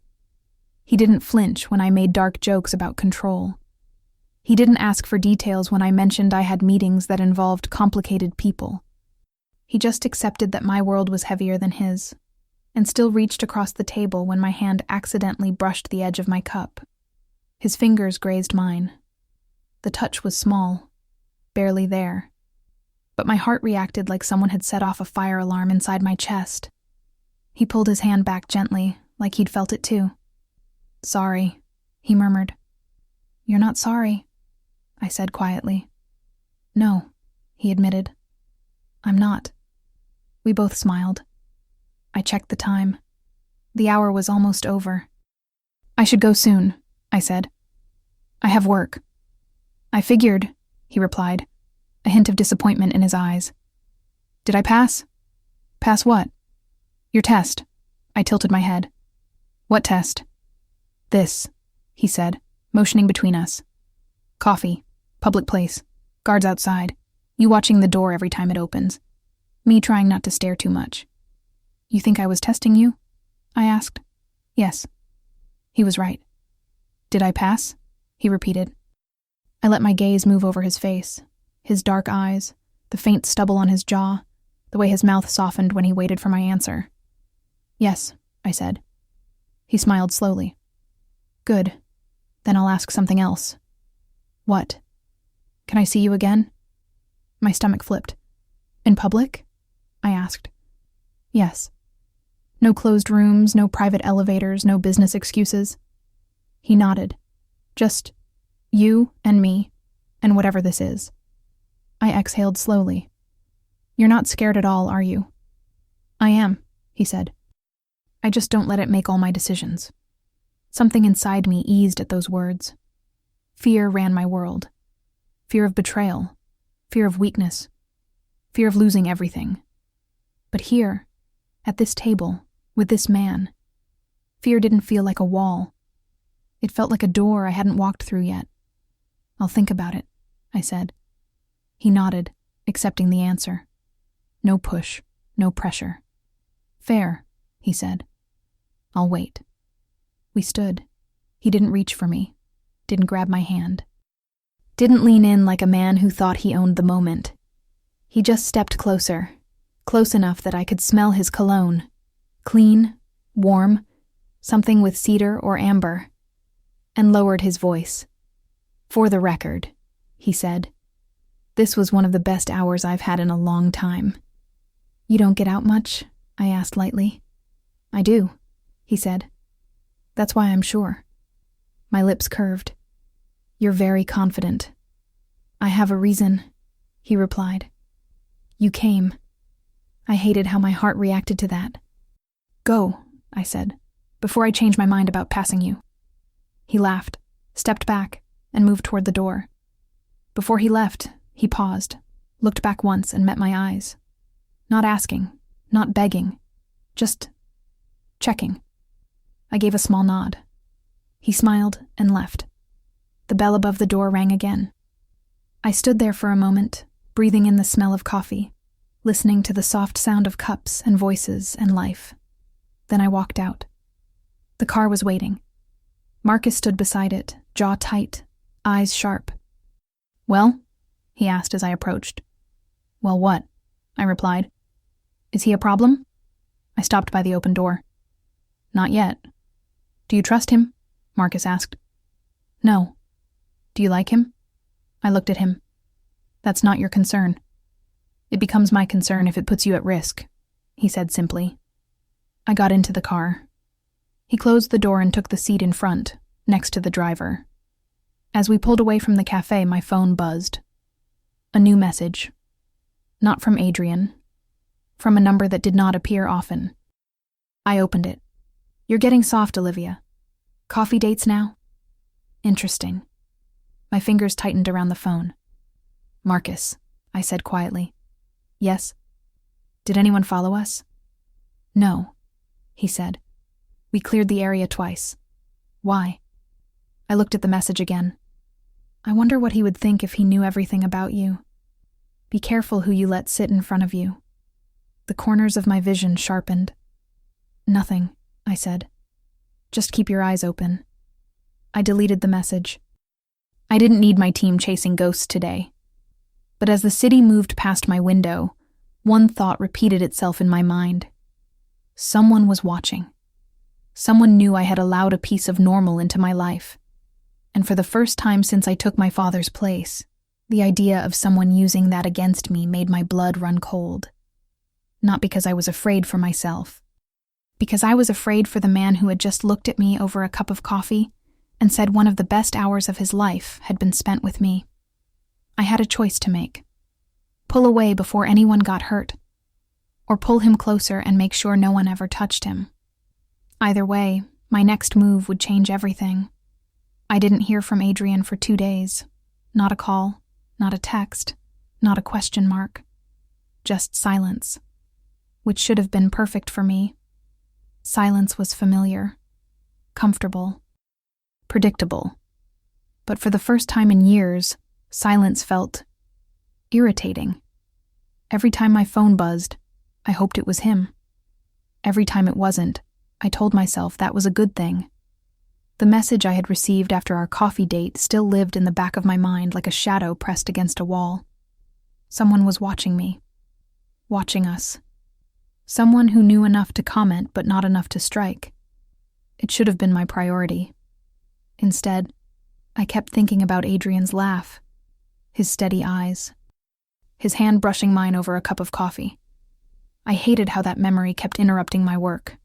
He didn't flinch when I made dark jokes about control. He didn't ask for details when I mentioned I had meetings that involved complicated people. He just accepted that my world was heavier than his, and still reached across the table when my hand accidentally brushed the edge of my cup. His fingers grazed mine. The touch was small, barely there. But my heart reacted like someone had set off a fire alarm inside my chest. He pulled his hand back gently, like he'd felt it too. Sorry, he murmured. You're not sorry, I said quietly. No, he admitted. I'm not. We both smiled. I checked the time. The hour was almost over. I should go soon, I said. I have work. I figured, he replied, a hint of disappointment in his eyes. Did I pass? Pass what? Your test. I tilted my head. What test? This, he said, motioning between us. Coffee. Public place. Guards outside. You watching the door every time it opens. Me trying not to stare too much. You think I was testing you? I asked. Yes. He was right. Did I pass? He repeated. I let my gaze move over his face, his dark eyes, the faint stubble on his jaw, the way his mouth softened when he waited for my answer. Yes, I said. He smiled slowly. Good. Then I'll ask something else. What? Can I see you again? My stomach flipped. In public? I asked. Yes. No closed rooms, no private elevators, no business excuses. He nodded. Just you and me, and whatever this is. I exhaled slowly. You're not scared at all, are you? I am, he said. I just don't let it make all my decisions. Something inside me eased at those words. Fear ran my world. Fear of betrayal. Fear of weakness. Fear of losing everything. But here, at this table, with this man, fear didn't feel like a wall. It felt like a door I hadn't walked through yet. I'll think about it, I said. He nodded, accepting the answer. No push, no pressure. Fair, he said. I'll wait. We stood. He didn't reach for me, didn't grab my hand. Didn't lean in like a man who thought he owned the moment. He just stepped closer, close enough that I could smell his cologne. Clean, warm, something with cedar or amber. And lowered his voice. For the record, he said, this was one of the best hours I've had in a long time. You don't get out much? I asked lightly. I do, he said. That's why I'm sure. My lips curved. You're very confident. I have a reason, he replied. You came. I hated how my heart reacted to that. Go, I said, before I change my mind about passing you. He laughed, stepped back, and moved toward the door. Before he left, He paused, looked back once and met my eyes. Not asking, not begging, just checking. I gave a small nod. He smiled and left. The bell above the door rang again. I stood there for a moment, breathing in the smell of coffee, listening to the soft sound of cups and voices and life. Then I walked out. The car was waiting. Marcus stood beside it, jaw tight, eyes sharp. "Well?" he asked as I approached. "Well, what?" I replied. "Is he a problem?" I stopped by the open door. "Not yet." "Do you trust him?" Marcus asked. "No." "Do you like him?" I looked at him. "That's not your concern." "It becomes my concern if it puts you at risk," he said simply. I got into the car. He closed the door and took the seat in front, next to the driver. As we pulled away from the cafe, my phone buzzed. A new message. Not from Adrian. From a number that did not appear often. I opened it. "You're getting soft, Olivia. Coffee dates now?" "Interesting." My fingers tightened around the phone. "Marcus," I said quietly. "Yes?" "Did anyone follow us?" "No," he said. "We cleared the area twice." "Why?" I looked at the message again. "I wonder what he would think if he knew everything about you. Be careful who you let sit in front of you." The corners of my vision sharpened. "Nothing," I said. "Just keep your eyes open." I deleted the message. I didn't need my team chasing ghosts today. But as the city moved past my window, one thought repeated itself in my mind. Someone was watching. Someone knew I had allowed a piece of normal into my life. And for the first time since I took my father's place, the idea of someone using that against me made my blood run cold. Not because I was afraid for myself. Because I was afraid for the man who had just looked at me over a cup of coffee and said one of the best hours of his life had been spent with me. I had a choice to make. Pull away before anyone got hurt, or pull him closer and make sure no one ever touched him. Either way, my next move would change everything. I didn't hear from Adrian for 2 days. Not a call, not a text, not a question mark. Just silence, which should have been perfect for me. Silence was familiar, comfortable, predictable. But for the first time in years, silence felt irritating. Every time my phone buzzed, I hoped it was him. Every time it wasn't, I told myself that was a good thing. The message I had received after our coffee date still lived in the back of my mind like a shadow pressed against a wall. Someone was watching me. Watching us. Someone who knew enough to comment but not enough to strike. It should have been my priority. Instead, I kept thinking about Adrian's laugh, his steady eyes, his hand brushing mine over a cup of coffee. I hated how that memory kept interrupting my work.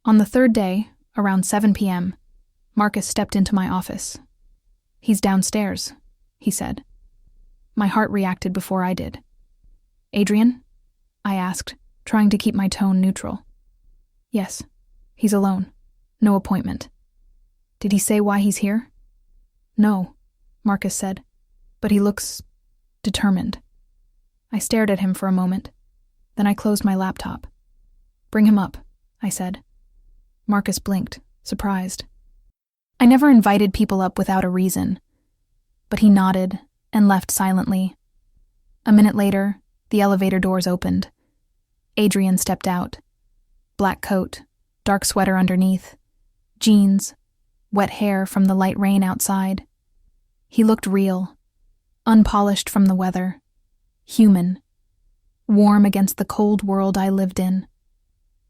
On the third day, around 7 p.m., Marcus stepped into my office. "He's downstairs," he said. My heart reacted before I did. "Adrian?" I asked, trying to keep my tone neutral. "Yes, he's alone. No appointment." "Did he say why he's here?" "No," Marcus said, "but he looks determined." I stared at him for a moment. Then I closed my laptop. "Bring him up," I said. Marcus blinked, surprised. I never invited people up without a reason. But he nodded and left silently. A minute later, the elevator doors opened. Adrian stepped out. Black coat, dark sweater underneath, jeans, wet hair from the light rain outside. He looked real, unpolished from the weather, human, warm against the cold world I lived in.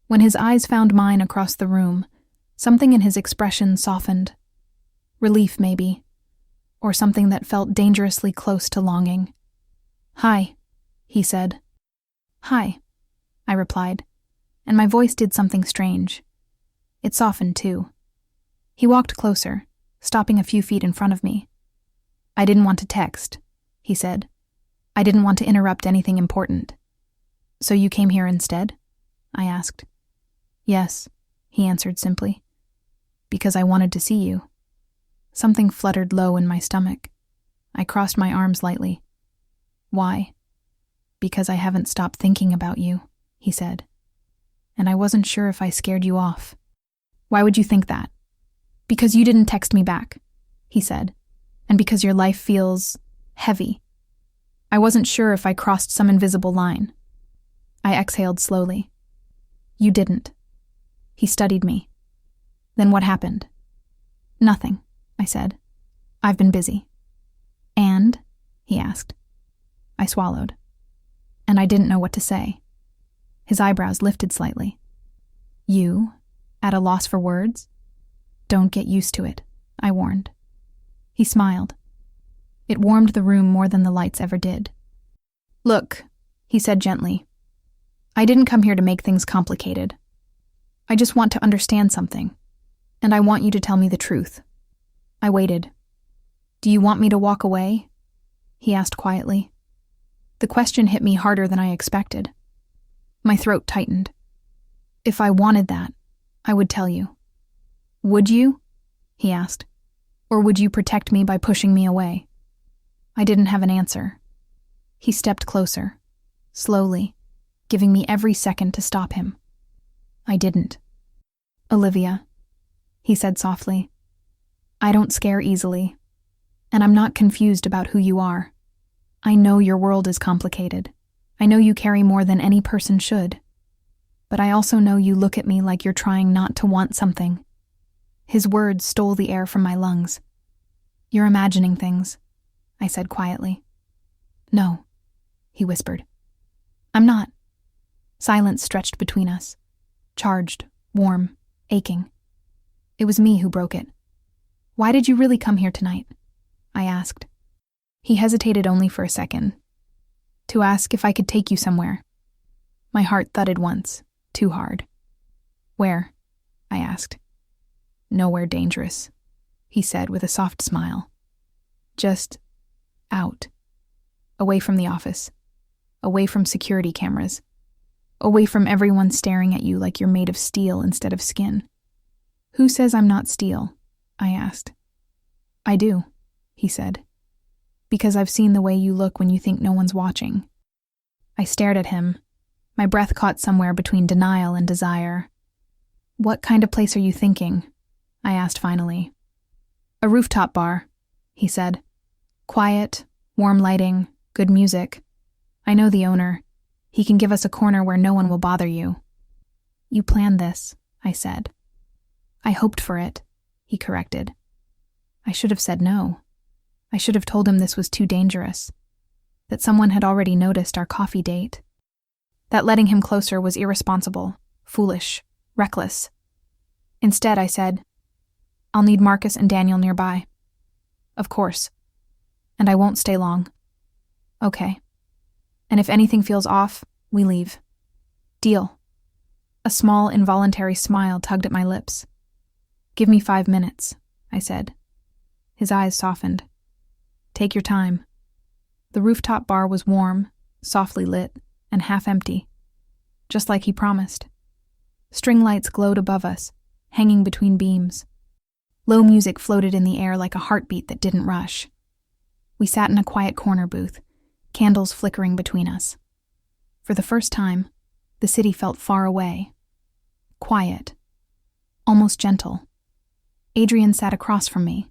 When his eyes found mine across the room, something in his expression softened. Relief, maybe, or something that felt dangerously close to longing. "Hi," he said. "Hi," I replied, and my voice did something strange. It softened, too. He walked closer, stopping a few feet in front of me. "I didn't want to text," he said. "I didn't want to interrupt anything important." "So you came here instead?" I asked. "Yes," he answered simply. "Because I wanted to see you." Something fluttered low in my stomach. I crossed my arms lightly. Why? Because I haven't stopped thinking about you, he said. And I wasn't sure if I scared you off. Why would you think that? Because you didn't text me back, he said, and because your life feels heavy. I wasn't sure if I crossed some invisible line. I exhaled slowly. You didn't. He studied me. Then what happened? Nothing, I said. I've been busy. And? He asked. I swallowed. And I didn't know what to say. His eyebrows lifted slightly. You? At a loss for words? Don't get used to it, I warned. He smiled. It warmed the room more than the lights ever did. Look, he said gently. I didn't come here to make things complicated. I just want to understand something, and I want you to tell me the truth. I waited. Do you want me to walk away? He asked quietly. The question hit me harder than I expected. My throat tightened. If I wanted that, I would tell you. Would you? He asked. Or would you protect me by pushing me away? I didn't have an answer. He stepped closer, slowly, giving me every second to stop him. I didn't. Olivia, he said softly, I don't scare easily, and I'm not confused about who you are. I know your world is complicated. I know you carry more than any person should. But I also know you look at me like you're trying not to want something. His words stole the air from my lungs. You're imagining things, I said quietly. No, he whispered. I'm not. Silence stretched between us, charged, warm, aching. It was me who broke it. Why did you really come here tonight? I asked. He hesitated only for a second. To ask if I could take you somewhere. My heart thudded once, too hard. Where? I asked. Nowhere dangerous, he said with a soft smile. Just out. Away from the office. Away from security cameras. Away from everyone staring at you like you're made of steel instead of skin. Who says I'm not steel? I asked. I do, he said. Because I've seen the way you look when you think no one's watching. I stared at him. My breath caught somewhere between denial and desire. What kind of place are you thinking? I asked finally. A rooftop bar, he said. Quiet, warm lighting, good music. I know the owner. He can give us a corner where no one will bother you. You planned this, I said. I hoped for it, he corrected. I should have said no. I should have told him this was too dangerous, that someone had already noticed our coffee date, that letting him closer was irresponsible, foolish, reckless. Instead, I said, I'll need Marcus and Daniel nearby. Of course. And I won't stay long. Okay. And if anything feels off, we leave. Deal. A small, involuntary smile tugged at my lips. Give me 5 minutes, I said. His eyes softened. Take your time. The rooftop bar was warm, softly lit, and half empty, just like he promised. String lights glowed above us, hanging between beams. Low music floated in the air like a heartbeat that didn't rush. We sat in a quiet corner booth, candles flickering between us. For the first time, the city felt far away. Quiet. Almost gentle. Adrian sat across from me,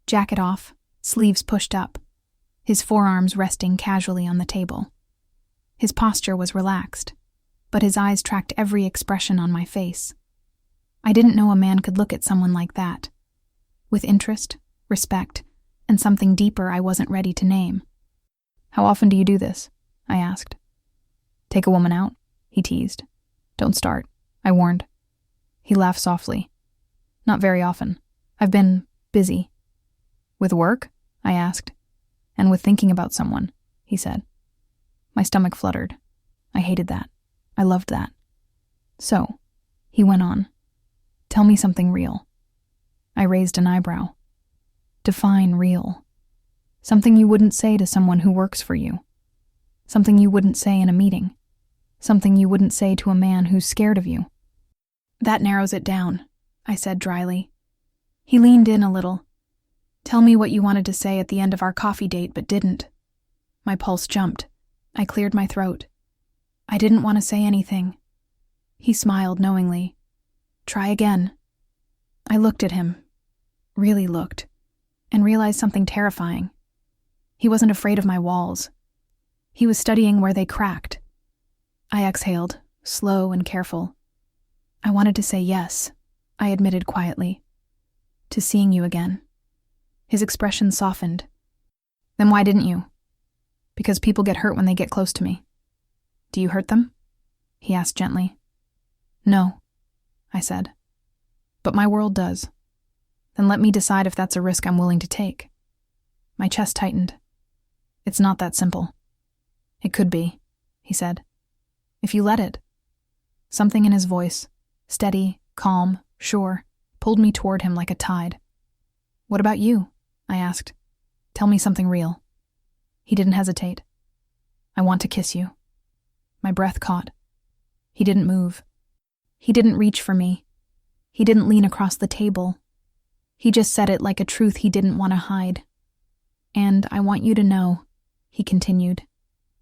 jacket off, sleeves pushed up, his forearms resting casually on the table. His posture was relaxed, but his eyes tracked every expression on my face. I didn't know a man could look at someone like that, with interest, respect, and something deeper I wasn't ready to name. How often do you do this? I asked. Take a woman out? He teased. Don't start, I warned. He laughed softly. Not very often. I've been busy. With work? I asked. And with thinking about someone, he said. My stomach fluttered. I hated that. I loved that. So, he went on. Tell me something real. I raised an eyebrow. Define real. Something you wouldn't say to someone who works for you. Something you wouldn't say in a meeting. Something you wouldn't say to a man who's scared of you. That narrows it down, I said dryly. He leaned in a little. Tell me what you wanted to say at the end of our coffee date but didn't. My pulse jumped. I cleared my throat. I didn't want to say anything. He smiled knowingly. Try again. I looked at him, really looked, and realized something terrifying. He wasn't afraid of my walls. He was studying where they cracked. I exhaled, slow and careful. I wanted to say yes, I admitted quietly. To seeing you again. His expression softened. Then why didn't you? Because people get hurt when they get close to me. Do you hurt them? He asked gently. No, I said. But my world does. Then let me decide if that's a risk I'm willing to take. My chest tightened. It's not that simple. It could be, he said. If you let it. Something in his voice, steady, calm, sure, pulled me toward him like a tide. What about you? I asked. Tell me something real. He didn't hesitate. I want to kiss you. My breath caught. He didn't move. He didn't reach for me. He didn't lean across the table. He just said it like a truth he didn't want to hide. And I want you to know, he continued,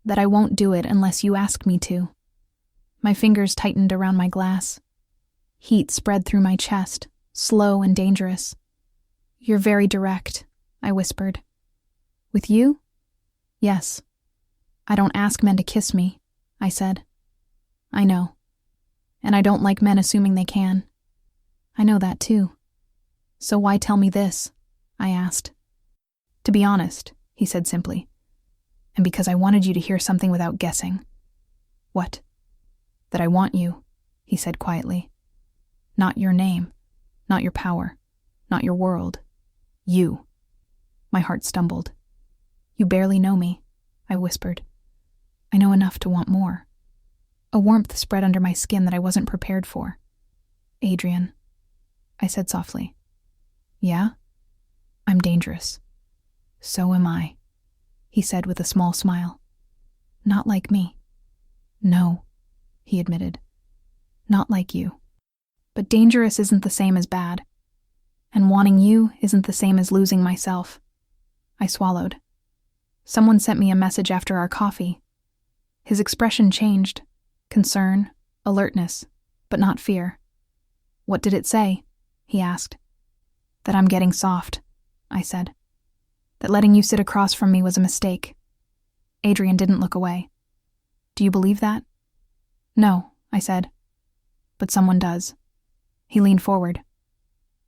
that I won't do it unless you ask me to. My fingers tightened around my glass. Heat spread through my chest, slow and dangerous. You're very direct, I whispered. With you? Yes. I don't ask men to kiss me, I said. I know. And I don't like men assuming they can. I know that too. So why tell me this? I asked. To be honest, he said simply. And because I wanted you to hear something without guessing. What? That I want you, he said quietly. Not your name, not your power, not your world. You. My heart stumbled. You barely know me, I whispered. I know enough to want more. A warmth spread under my skin that I wasn't prepared for. Adrian, I said softly. Yeah? I'm dangerous. So am I, he said with a small smile. Not like me. No, he admitted. Not like you. But dangerous isn't the same as bad. And wanting you isn't the same as losing myself. I swallowed. Someone sent me a message after our coffee. His expression changed. Concern, alertness, but not fear. What did it say? He asked. That I'm getting soft, I said. That letting you sit across from me was a mistake. Adrian didn't look away. Do you believe that? No, I said. But someone does. He leaned forward.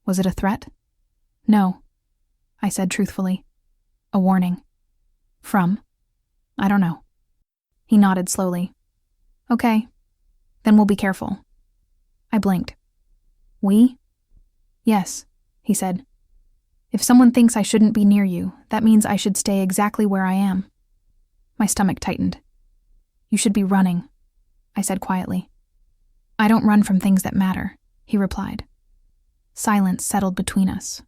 Was it a threat? No, I said truthfully. A warning. From? I don't know. He nodded slowly. Okay, then we'll be careful. I blinked. We? Yes, he said. If someone thinks I shouldn't be near you, that means I should stay exactly where I am. My stomach tightened. You should be running, I said quietly. I don't run from things that matter, he replied. Silence settled between us,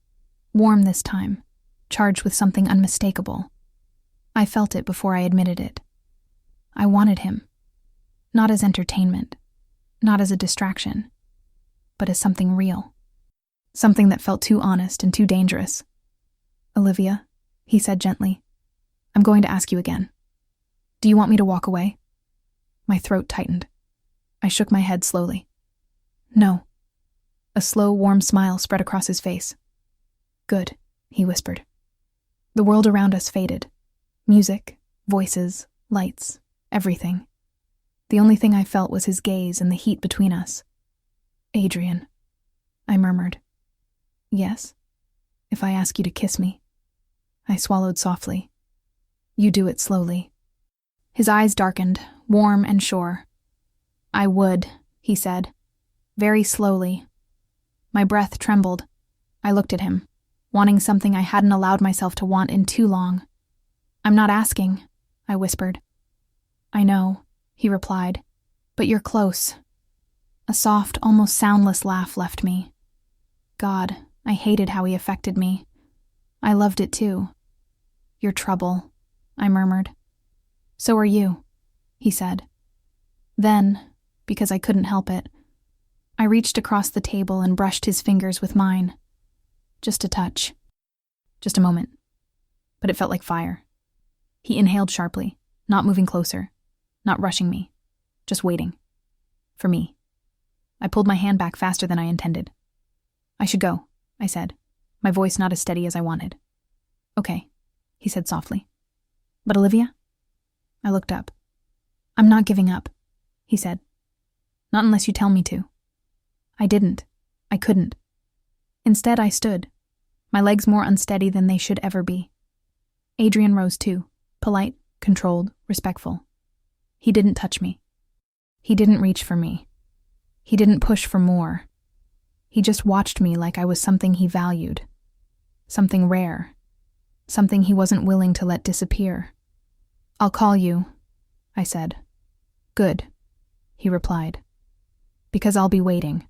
warm this time, charged with something unmistakable. I felt it before I admitted it. I wanted him. Not as entertainment, not as a distraction, but as something real. Something that felt too honest and too dangerous. Olivia, he said gently, I'm going to ask you again. Do you want me to walk away? My throat tightened. I shook my head slowly. No. A slow, warm smile spread across his face. Good, he whispered. The world around us faded. Music, voices, lights, everything. The only thing I felt was his gaze and the heat between us. Adrian, I murmured. Yes? If I ask you to kiss me? I swallowed softly. You do it slowly. His eyes darkened, warm and sure. I would, he said, very slowly. My breath trembled. I looked at him, wanting something I hadn't allowed myself to want in too long. I'm not asking, I whispered. I know, he replied, but you're close. A soft, almost soundless laugh left me. God, I hated how he affected me. I loved it too. You're trouble, I murmured. So are you, he said. Then, because I couldn't help it, I reached across the table and brushed his fingers with mine. Just a touch. Just a moment. But it felt like fire. He inhaled sharply, not moving closer, not rushing me, just waiting. For me. I pulled my hand back faster than I intended. I should go, I said, my voice not as steady as I wanted. Okay, he said softly. But Olivia? I looked up. I'm not giving up, he said. Not unless you tell me to. I didn't. I couldn't. Instead, I stood, my legs more unsteady than they should ever be. Adrian rose too, polite, controlled, respectful. He didn't touch me. He didn't reach for me. He didn't push for more. He just watched me like I was something he valued, something rare, something he wasn't willing to let disappear. I'll call you, I said. Good, he replied. Because I'll be waiting.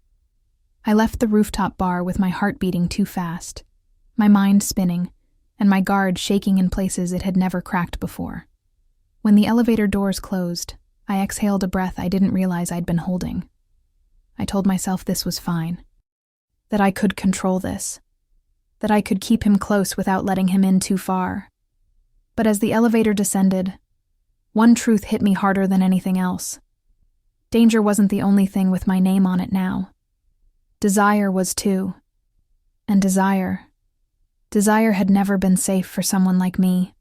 I left the rooftop bar with my heart beating too fast, my mind spinning, and my guard shaking in places it had never cracked before. When the elevator doors closed, I exhaled a breath I didn't realize I'd been holding. I told myself this was fine, that I could control this, that I could keep him close without letting him in too far. But as the elevator descended, one truth hit me harder than anything else. Danger wasn't the only thing with my name on it now. Desire was too. And desire had never been safe for someone like me.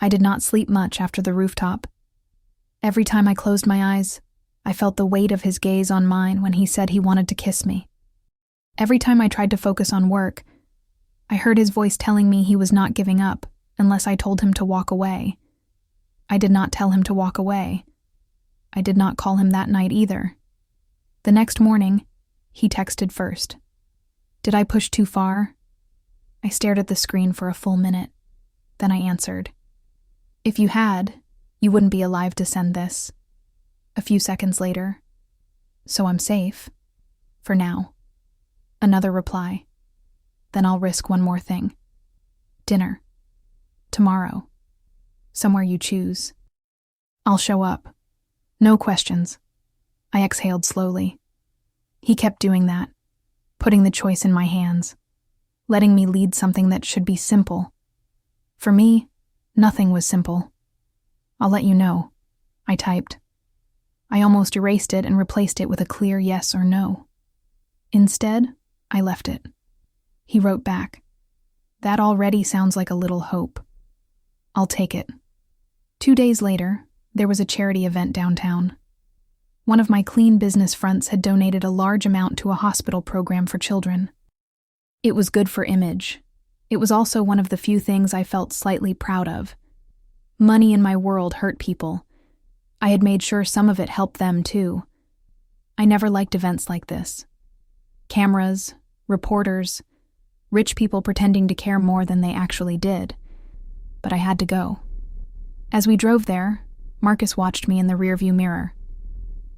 I did not sleep much after the rooftop. Every time I closed my eyes, I felt the weight of his gaze on mine when he said he wanted to kiss me. Every time I tried to focus on work, I heard his voice telling me he was not giving up unless I told him to walk away. I did not tell him to walk away. I did not call him that night either. The next morning, he texted first. Did I push too far? I stared at the screen for a full minute. Then I answered. If you had, you wouldn't be alive to send this. A few seconds later. So I'm safe. For now. Another reply. Then I'll risk one more thing. Dinner. Tomorrow. Somewhere you choose. I'll show up. No questions. I exhaled slowly. He kept doing that, putting the choice in my hands, letting me lead something that should be simple. For me, nothing was simple. I'll let you know, I typed. I almost erased it and replaced it with a clear yes or no. Instead, I left it. He wrote back. That already sounds like a little hope. I'll take it. 2 days later, there was a charity event downtown. One of my clean business fronts had donated a large amount to a hospital program for children. It was good for image. It was also one of the few things I felt slightly proud of. Money in my world hurt people. I had made sure some of it helped them too. I never liked events like this. Cameras, reporters, rich people pretending to care more than they actually did. But I had to go. As we drove there, Marcus watched me in the rearview mirror.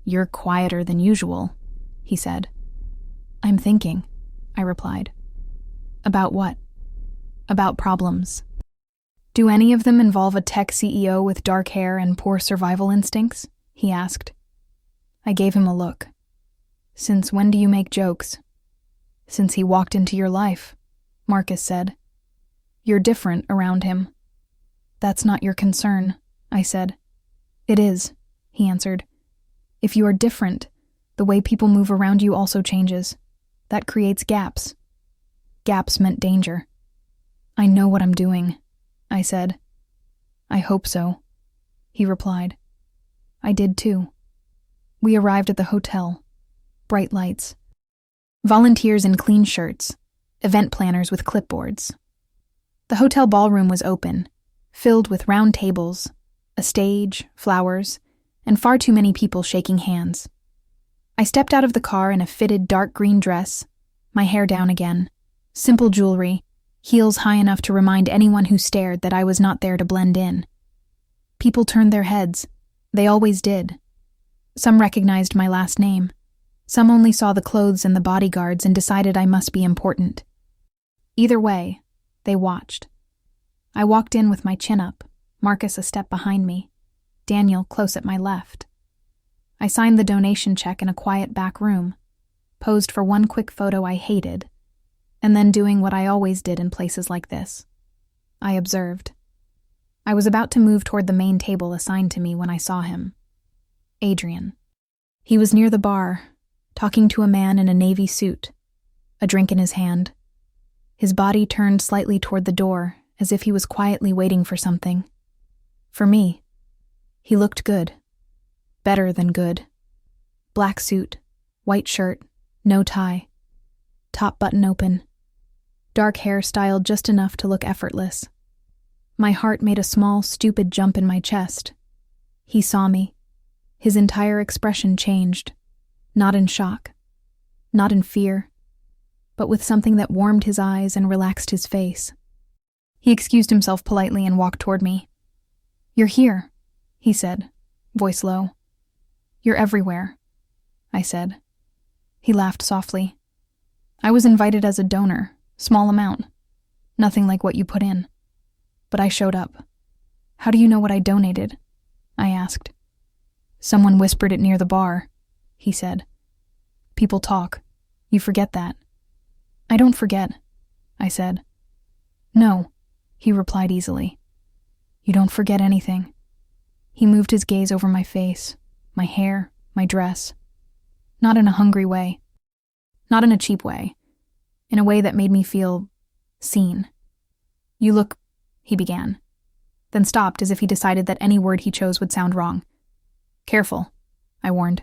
You're quieter than usual, he said. I'm thinking, I replied. About what? About problems. Do any of them involve a tech CEO with dark hair and poor survival instincts? He asked. I gave him a look. Since when do you make jokes? Since he walked into your life, Marcus said. You're different around him. That's not your concern, I said. It is, he answered. If you are different, the way people move around you also changes. That creates gaps. Gaps meant danger. I know what I'm doing, I said. I hope so, he replied. I did too. We arrived at the hotel. Bright lights. Volunteers in clean shirts. Event planners with clipboards. The hotel ballroom was open, filled with round tables, a stage, flowers, and far too many people shaking hands. I stepped out of the car in a fitted dark green dress, my hair down again, simple jewelry, heels high enough to remind anyone who stared that I was not there to blend in. People turned their heads. They always did. Some recognized my last name. Some only saw the clothes and the bodyguards and decided I must be important. Either way, they watched. I walked in with my chin up, Marcus a step behind me, Daniel close at my left. I signed the donation check in a quiet back room, posed for one quick photo I hated, and then doing what I always did in places like this. I observed. I was about to move toward the main table assigned to me when I saw him. Adrian. He was near the bar, talking to a man in a navy suit, a drink in his hand. His body turned slightly toward the door, as if he was quietly waiting for something. For me, he looked good. Better than good. Black suit, white shirt, no tie. Top button open. Dark hair styled just enough to look effortless. My heart made a small, stupid jump in my chest. He saw me. His entire expression changed. Not in shock. Not in fear. But with something that warmed his eyes and relaxed his face. He excused himself politely and walked toward me. "You're here," he said, voice low. "You're everywhere," I said. He laughed softly. "I was invited as a donor, small amount. Nothing like what you put in. But I showed up. How do you know what I donated?" I asked. "Someone whispered it near the bar," he said. "People talk. You forget that." "I don't forget," I said. "No," he replied easily. "You don't forget anything." He moved his gaze over my face, my hair, my dress. Not in a hungry way. Not in a cheap way. In a way that made me feel seen. "You look," he began, then stopped as if he decided that any word he chose would sound wrong. "Careful," I warned.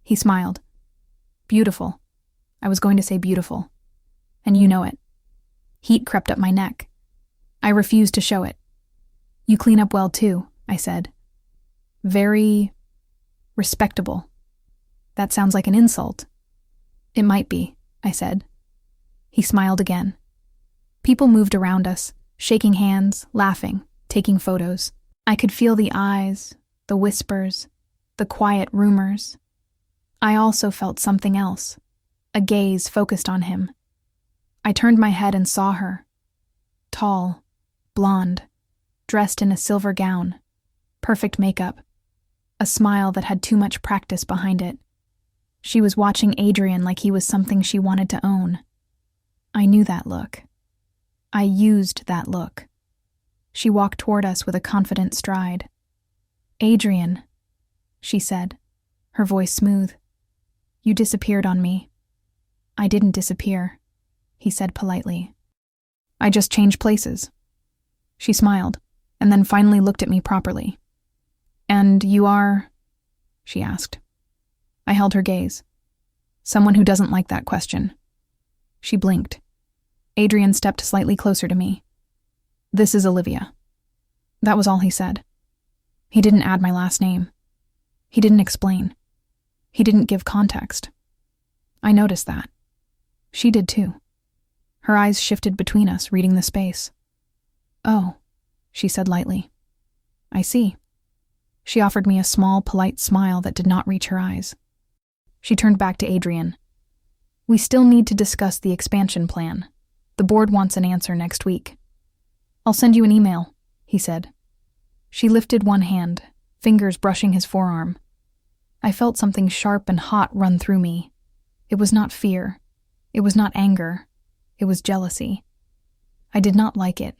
He smiled. "Beautiful." I was going to say beautiful. And you know it. Heat crept up my neck. I refused to show it. "You clean up well too," I said. "Very respectable." That sounds like an insult. "It might be," I said. He smiled again. People moved around us, shaking hands, laughing, taking photos. I could feel the eyes, the whispers, the quiet rumors. I also felt something else, a gaze focused on him. I turned my head and saw her. Tall, blonde, dressed in a silver gown, perfect makeup, a smile that had too much practice behind it. She was watching Adrian like he was something she wanted to own. I knew that look. I used that look. She walked toward us with a confident stride. "Adrian," she said, her voice smooth. "You disappeared on me." "I didn't disappear," he said politely. "I just changed places." She smiled, and then finally looked at me properly. "And you are?" she asked. I held her gaze. "Someone who doesn't like that question." She blinked. Adrian stepped slightly closer to me. "This is Olivia." That was all he said. He didn't add my last name. He didn't explain. He didn't give context. I noticed that. She did too. Her eyes shifted between us, reading the space. "Oh," she said lightly. "I see." She offered me a small, polite smile that did not reach her eyes. She turned back to Adrian. "We still need to discuss the expansion plan. The board wants an answer next week." "I'll send you an email," he said. She lifted one hand, fingers brushing his forearm. I felt something sharp and hot run through me. It was not fear. It was not anger. It was jealousy. I did not like it.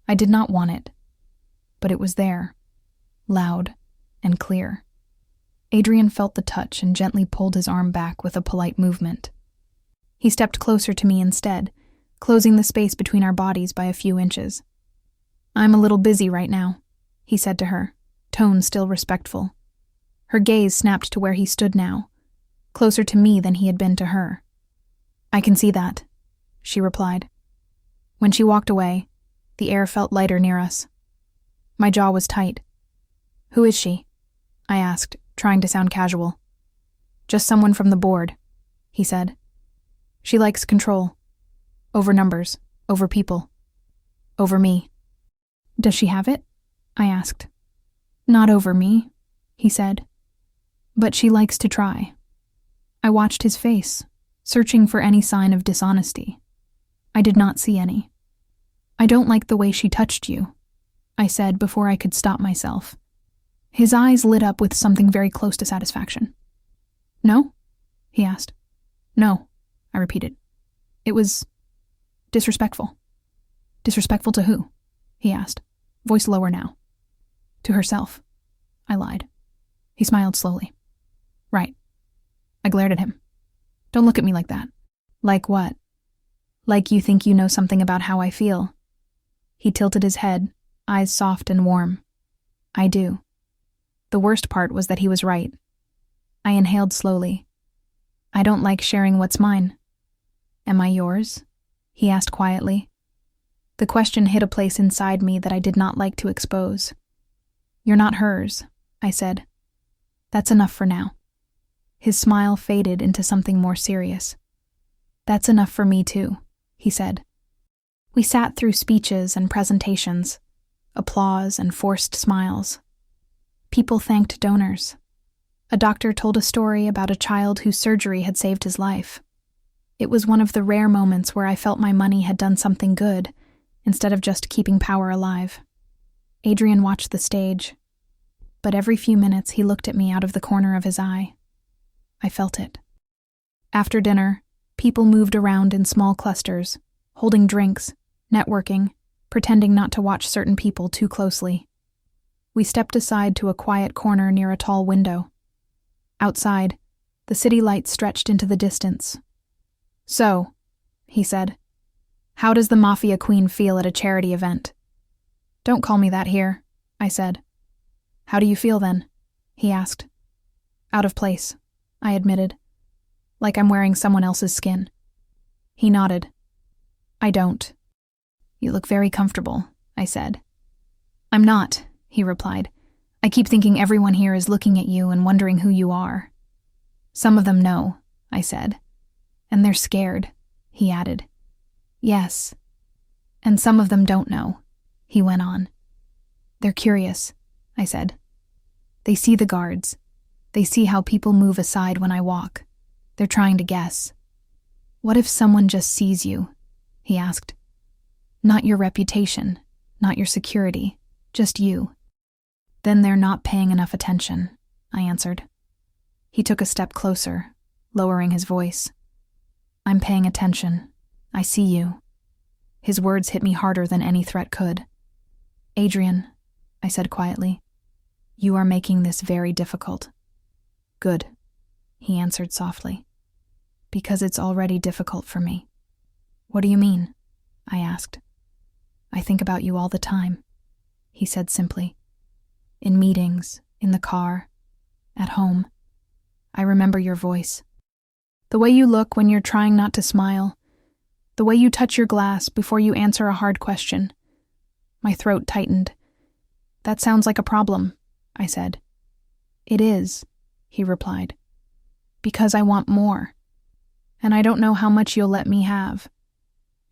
I did not want it. But it was there, loud and clear. Adrian felt the touch and gently pulled his arm back with a polite movement. He stepped closer to me instead, closing the space between our bodies by a few inches. "I'm a little busy right now," he said to her, tone still respectful. Her gaze snapped to where he stood now, closer to me than he had been to her. "I can see that," she replied. When she walked away, the air felt lighter near us. My jaw was tight. "Who is she?" I asked, trying to sound casual. "Just someone from the board," he said. "She likes control. Over numbers, over people, over me." "Does she have it?" I asked. "Not over me," he said. "But she likes to try." I watched his face, searching for any sign of dishonesty. I did not see any. "I don't like the way she touched you," I said before I could stop myself. His eyes lit up with something very close to satisfaction. "No?" he asked. "No," I repeated. "It was disrespectful." "Disrespectful to who?" he asked. voice lower now. To herself. I lied. He smiled slowly. Right. I glared at him. Don't look at me like that. Like what? Like you think you know something about how I feel. He tilted his head, eyes soft and warm. I do. The worst part was that he was right. I inhaled slowly. I don't like sharing what's mine. Am I yours? He asked quietly. The question hit a place inside me that I did not like to expose. You're not hers, I said. That's enough for now. His smile faded into something more serious. That's enough for me too, he said. We sat through speeches and presentations, applause and forced smiles. People thanked donors. A doctor told a story about a child whose surgery had saved his life. It was one of the rare moments where I felt my money had done something good, instead of just keeping power alive. Adrian watched the stage, but every few minutes he looked at me out of the corner of his eye. I felt it. After dinner, people moved around in small clusters, holding drinks, networking, pretending not to watch certain people too closely. We stepped aside to a quiet corner near a tall window. Outside, the city lights stretched into the distance. So, he said, how does the Mafia queen feel at a charity event? Don't call me that here, I said. How do you feel then? He asked. Out of place, I admitted. Like I'm wearing someone else's skin. He nodded. I don't. You look very comfortable, I said. I'm not, he replied. I keep thinking everyone here is looking at you and wondering who you are. Some of them know, I said. And they're scared, he added. Yes. And some of them don't know, he went on. They're curious, I said. They see the guards. They see how people move aside when I walk. They're trying to guess. What if someone just sees you? He asked. Not your reputation, not your security, just you. Then they're not paying enough attention, I answered. He took a step closer, lowering his voice. I'm paying attention. I see you. His words hit me harder than any threat could. Adrian, I said quietly, you are making this very difficult. Good, he answered softly. Because it's already difficult for me. What do you mean? I asked. I think about you all the time, he said simply. In meetings, in the car, at home. I remember your voice. The way you look when you're trying not to smile. The way you touch your glass before you answer a hard question. My throat tightened. That sounds like a problem, I said. It is, he replied. Because I want more. And I don't know how much you'll let me have.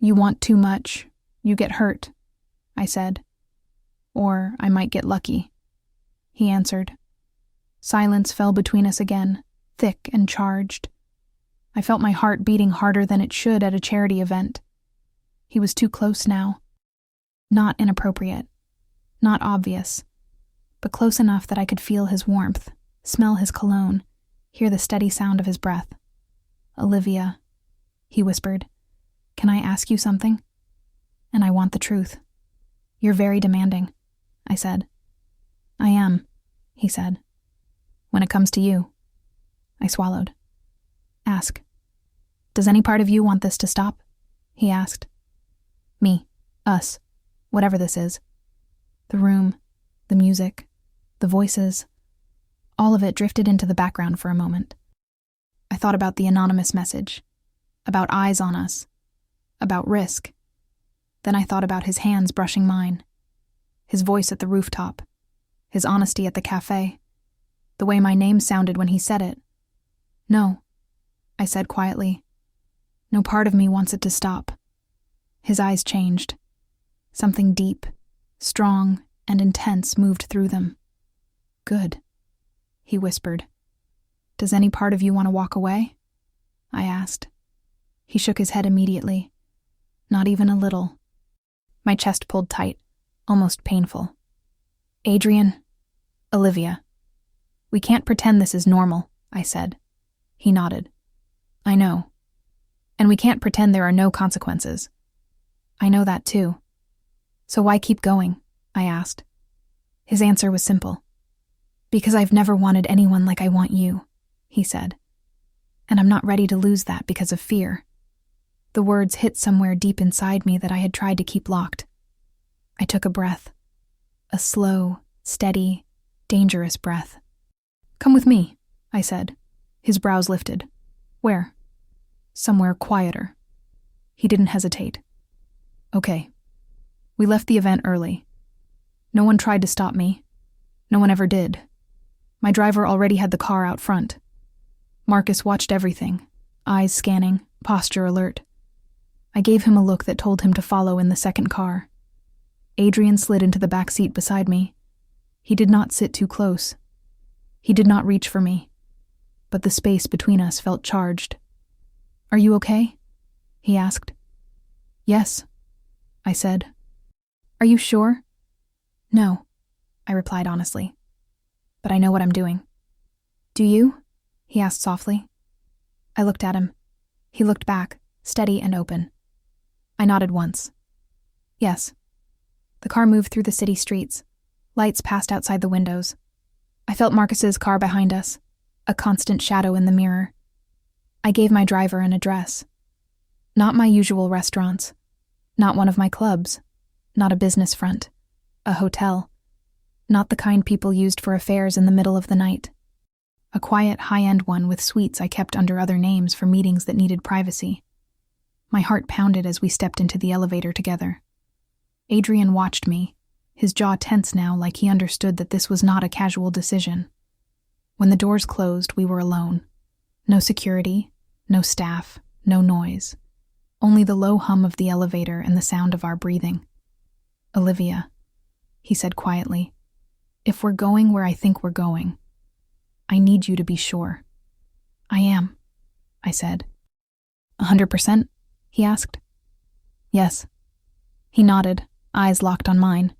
You want too much. You get hurt, I said. Or I might get lucky, he answered. Silence fell between us again, thick and charged. I felt my heart beating harder than it should at a charity event. He was too close now. Not inappropriate, not obvious, but close enough that I could feel his warmth, smell his cologne, hear the steady sound of his breath. Olivia, he whispered, can I ask you something? And I want the truth. You're very demanding, I said. I am, he said. When it comes to you. I swallowed. Ask. Does any part of you want this to stop? He asked. Me, us, whatever this is. The room, the music, the voices, all of it drifted into the background for a moment. I thought about the anonymous message, about eyes on us, about risk. Then I thought about his hands brushing mine, his voice at the rooftop, his honesty at the cafe, the way my name sounded when he said it. No, I said quietly. No part of me wants it to stop. His eyes changed. Something deep, strong, and intense moved through them. Good, he whispered. Does any part of you want to walk away? I asked. He shook his head immediately. Not even a little. My chest pulled tight, almost painful. Adrian, Olivia. We can't pretend this is normal, I said. He nodded. I know. And we can't pretend there are no consequences. I know that too. So why keep going? I asked. His answer was simple. Because I've never wanted anyone like I want you, he said. And I'm not ready to lose that because of fear. The words hit somewhere deep inside me that I had tried to keep locked. I took a breath. A slow, steady, dangerous breath. Come with me, I said. His brows lifted. Where? Somewhere quieter. He didn't hesitate. Okay. We left the event early. No one tried to stop me. No one ever did. My driver already had the car out front. Marcus watched everything, eyes scanning, posture alert. I gave him a look that told him to follow in the second car. Adrian slid into the back seat beside me. He did not sit too close. He did not reach for me, but the space between us felt charged. Are you okay? He asked. Yes, I said. Are you sure? No, I replied honestly. But I know what I'm doing. Do you? He asked softly. I looked at him. He looked back, steady and open. I nodded once. Yes. The car moved through the city streets. Lights passed outside the windows. I felt Marcus's car behind us, a constant shadow in the mirror. I gave my driver an address. Not my usual restaurants. Not one of my clubs. Not a business front. A hotel. Not the kind people used for affairs in the middle of the night. A quiet, high-end one with suites I kept under other names for meetings that needed privacy. My heart pounded as we stepped into the elevator together. Adrian watched me, his jaw tense now like he understood that this was not a casual decision. When the doors closed, we were alone. No security, no staff, no noise. Only the low hum of the elevator and the sound of our breathing. Olivia, he said quietly, if we're going where I think we're going, I need you to be sure. I am, I said. 100%? He asked. Yes. He nodded, eyes locked on mine.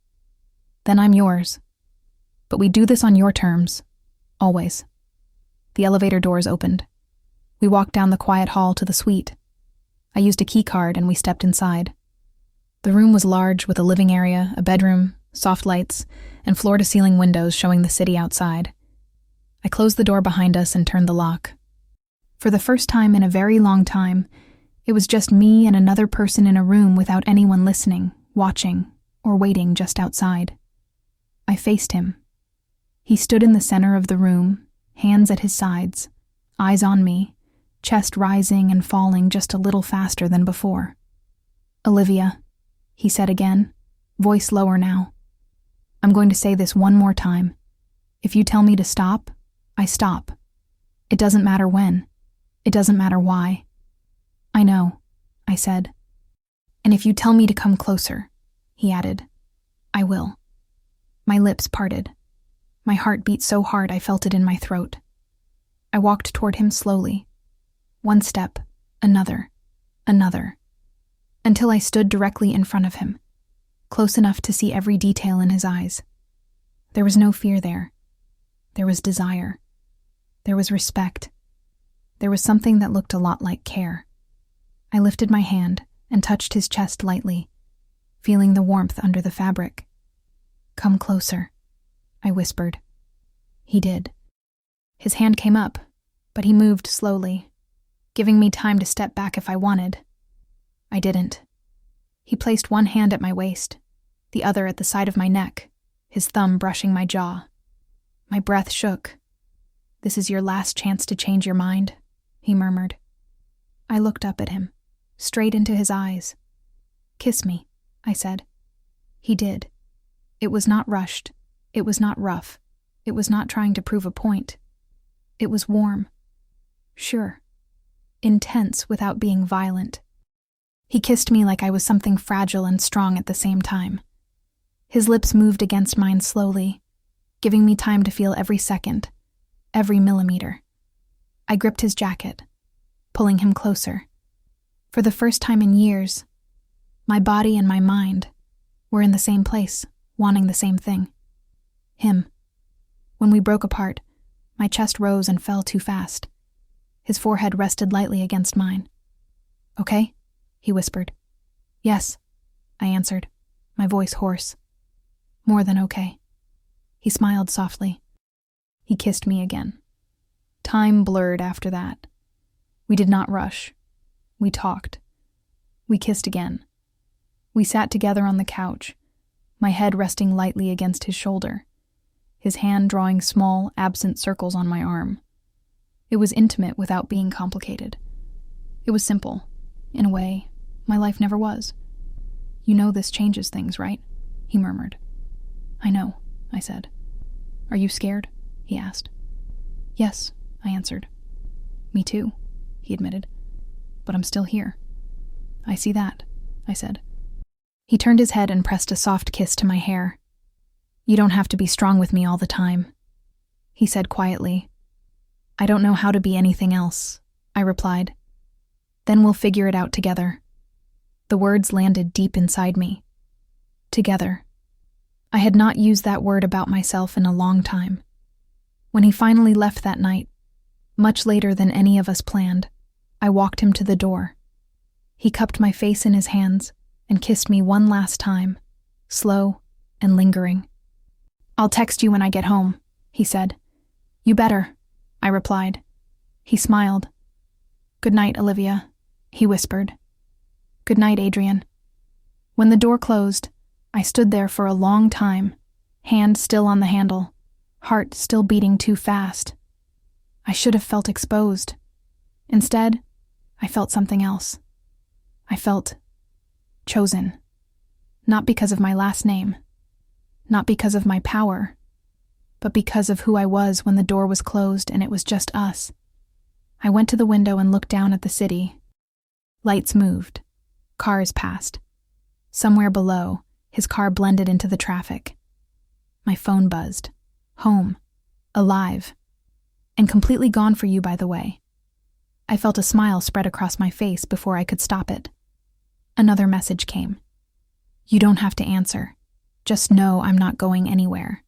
Then I'm yours. But we do this on your terms. Always. The elevator doors opened. We walked down the quiet hall to the suite. I used a key card and we stepped inside. The room was large with a living area, a bedroom, soft lights, and floor-to-ceiling windows showing the city outside. I closed the door behind us and turned the lock. For the first time in a very long time, it was just me and another person in a room without anyone listening, watching, or waiting just outside. I faced him. He stood in the center of the room, hands at his sides, eyes on me, chest rising and falling just a little faster than before. Olivia, he said again, voice lower now. I'm going to say this one more time. If you tell me to stop, I stop. It doesn't matter when. It doesn't matter why. I know, I said. And if you tell me to come closer, he added, I will. My lips parted. My heart beat so hard I felt it in my throat. I walked toward him slowly. One step, another, until I stood directly in front of him, close enough to see every detail in his eyes. There was no fear there. There was desire. There was respect. There was something that looked a lot like care. I lifted my hand and touched his chest lightly, feeling the warmth under the fabric. Come closer, I whispered. He did. His hand came up, but he moved slowly, giving me time to step back if I wanted. I didn't. He placed one hand at my waist, the other at the side of my neck, his thumb brushing my jaw. My breath shook. This is your last chance to change your mind, he murmured. I looked up at him, straight into his eyes. Kiss me, I said. He did. It was not rushed. It was not rough. It was not trying to prove a point. It was warm. Sure. Intense without being violent. He kissed me like I was something fragile and strong at the same time. His lips moved against mine slowly, giving me time to feel every second, every millimeter. I gripped his jacket, pulling him closer. For the first time in years, my body and my mind were in the same place, wanting the same thing. Him. When we broke apart, my chest rose and fell too fast. His forehead rested lightly against mine. Okay? He whispered. Yes, I answered, my voice hoarse. More than okay. He smiled softly. He kissed me again. Time blurred after that. We did not rush. We talked. We kissed again. We sat together on the couch, my head resting lightly against his shoulder, his hand drawing small, absent circles on my arm. It was intimate without being complicated. It was simple. In a way, my life never was. You know this changes things, right? He murmured. I know, I said. Are you scared? He asked. Yes, I answered. Me too, he admitted. But I'm still here. I see that, I said. He turned his head and pressed a soft kiss to my hair. You don't have to be strong with me all the time, he said quietly. I don't know how to be anything else, I replied. Then we'll figure it out together. The words landed deep inside me. Together. I had not used that word about myself in a long time. When he finally left that night, much later than any of us planned, I walked him to the door. He cupped my face in his hands and kissed me one last time, slow and lingering. I'll text you when I get home, he said. You better, I replied. He smiled. Good night, Olivia, he whispered. Good night, Adrian. When the door closed, I stood there for a long time, hand still on the handle, heart still beating too fast. I should have felt exposed. Instead, I felt something else. I felt chosen. Not because of my last name, not because of my power, but because of who I was when the door was closed and it was just us. I went to the window and looked down at the city. Lights moved. Cars passed. Somewhere below, his car blended into the traffic. My phone buzzed. Home. Alive. And completely gone for you, by the way. I felt a smile spread across my face before I could stop it. Another message came. You don't have to answer. Just know I'm not going anywhere.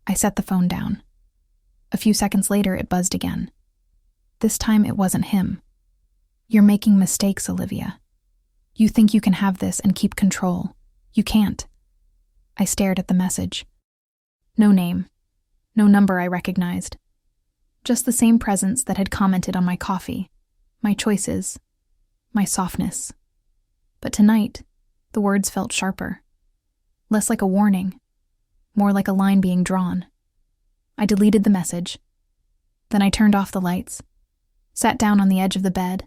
I set the phone down. A few seconds later, it buzzed again. This time, it wasn't him. You're making mistakes, Olivia. You think you can have this and keep control. You can't. I stared at the message. No name. No number I recognized. Just the same presence that had commented on my coffee, my choices, my softness. But tonight, the words felt sharper. Less like a warning, more like a line being drawn. I deleted the message. Then I turned off the lights, sat down on the edge of the bed,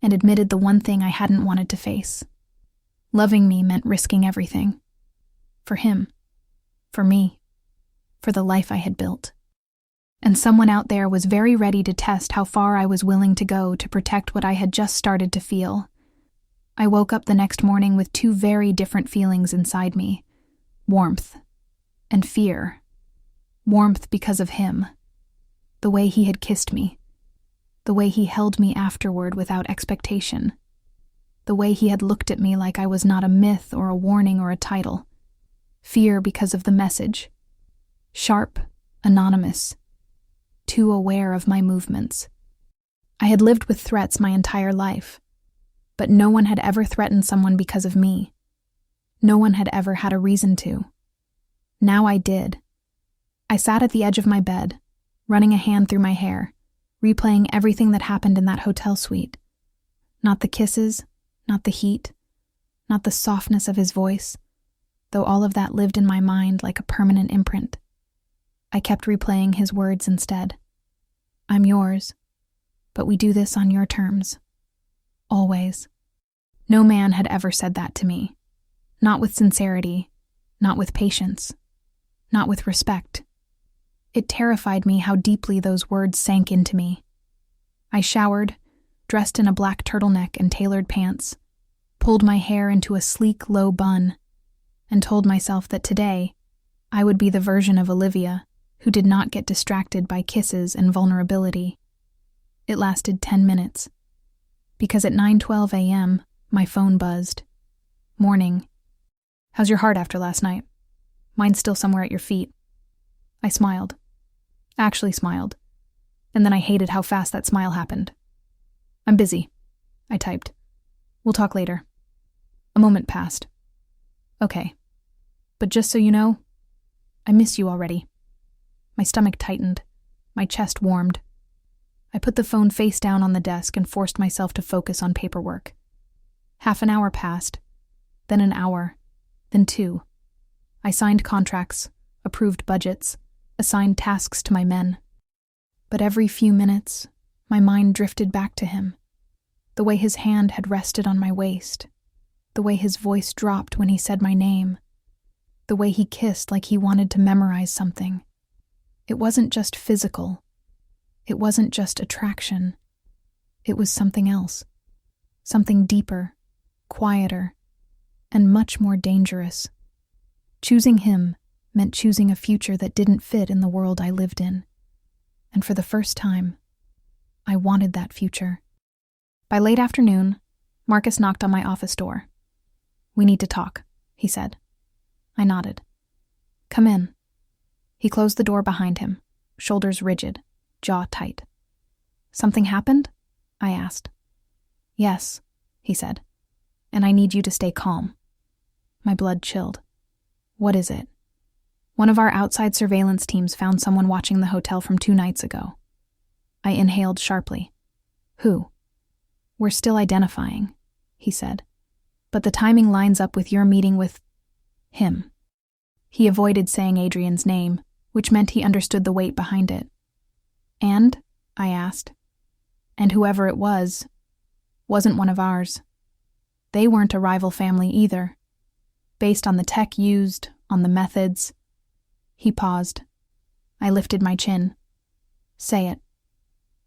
and admitted the one thing I hadn't wanted to face. Loving me meant risking everything. For him. For me. For the life I had built. And someone out there was very ready to test how far I was willing to go to protect what I had just started to feel. I woke up the next morning with two very different feelings inside me. Warmth and fear. Warmth because of him. The way he had kissed me. The way he held me afterward without expectation. The way he had looked at me like I was not a myth or a warning or a title. Fear because of the message. Sharp, anonymous. Too aware of my movements. I had lived with threats my entire life, but no one had ever threatened someone because of me. No one had ever had a reason to. Now I did. I sat at the edge of my bed, running a hand through my hair, replaying everything that happened in that hotel suite. Not the kisses, not the heat, not the softness of his voice, though all of that lived in my mind like a permanent imprint. I kept replaying his words instead. I'm yours, but we do this on your terms. Always. No man had ever said that to me. Not with sincerity, not with patience, not with respect. It terrified me how deeply those words sank into me. I showered, dressed in a black turtleneck and tailored pants, pulled my hair into a sleek, low bun, and told myself that today I would be the version of Olivia who did not get distracted by kisses and vulnerability. It lasted 10 minutes. Because at 9:12 a.m., my phone buzzed. Morning. How's your heart after last night? Mine's still somewhere at your feet. I smiled. Actually smiled. And then I hated how fast that smile happened. I'm busy, I typed. We'll talk later. A moment passed. Okay. But just so you know, I miss you already." My stomach tightened. My chest warmed. I put the phone face down on the desk and forced myself to focus on paperwork. Half an hour passed, then an hour, then 2. I signed contracts, approved budgets, assigned tasks to my men. But every few minutes, my mind drifted back to him. The way his hand had rested on my waist. The way his voice dropped when he said my name. The way he kissed like he wanted to memorize something. It wasn't just physical. It wasn't just attraction. It was something else. Something deeper, quieter, and much more dangerous. Choosing him meant choosing a future that didn't fit in the world I lived in. And for the first time, I wanted that future. By late afternoon, Marcus knocked on my office door. "We need to talk," he said. I nodded. "Come in." He closed the door behind him, shoulders rigid, jaw tight. "Something happened?" I asked. "Yes," he said, "and I need you to stay calm." My blood chilled. "What is it?" "One of our outside surveillance teams found someone watching the hotel from 2 nights ago." I inhaled sharply. "Who?" "We're still identifying," he said. "But the timing lines up with your meeting with him." He avoided saying Adrian's name, which meant he understood the weight behind it. "And?" I asked. "And whoever it was, wasn't one of ours. They weren't a rival family either. Based on the tech used, on the methods." He paused. I lifted my chin. "Say it."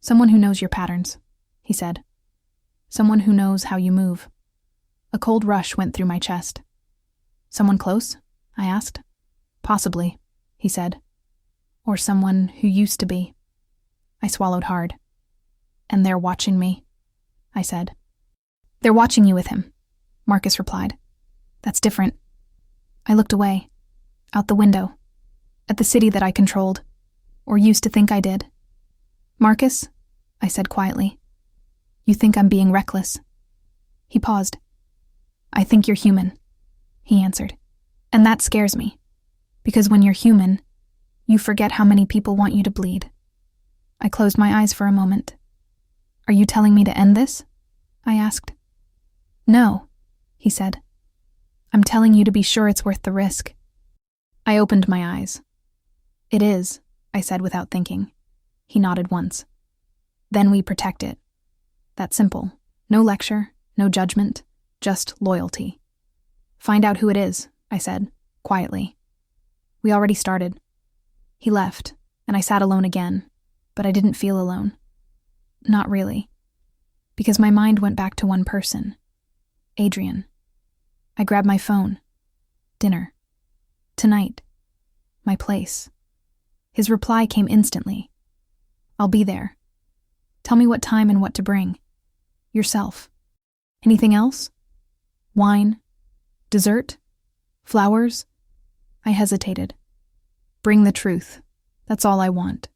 "Someone who knows your patterns," he said. "Someone who knows how you move." A cold rush went through my chest. "Someone close?" I asked. "Possibly," he said. "Or someone who used to be." I swallowed hard. "And they're watching me," I said. "They're watching you with him," Marcus replied. "That's different." I looked away, out the window, at the city that I controlled, or used to think I did. "Marcus," I said quietly, "you think I'm being reckless." He paused. "I think you're human," he answered. "And that scares me, because when you're human, you forget how many people want you to bleed." I closed my eyes for a moment. "Are you telling me to end this?" I asked. "No," he said. "I'm telling you to be sure it's worth the risk." I opened my eyes. "It is," I said without thinking. He nodded once. "Then we protect it. That's simple. No lecture, no judgment, just loyalty." "Find out who it is," I said, quietly. "We already started." He left, and I sat alone again, but I didn't feel alone. Not really. Because my mind went back to one person. Adrian. I grabbed my phone. Dinner. Tonight. My place. His reply came instantly. "I'll be there. Tell me what time and what to bring. Yourself. Anything else? Wine? Dessert? Flowers?" I hesitated. "Bring the truth. That's all I want.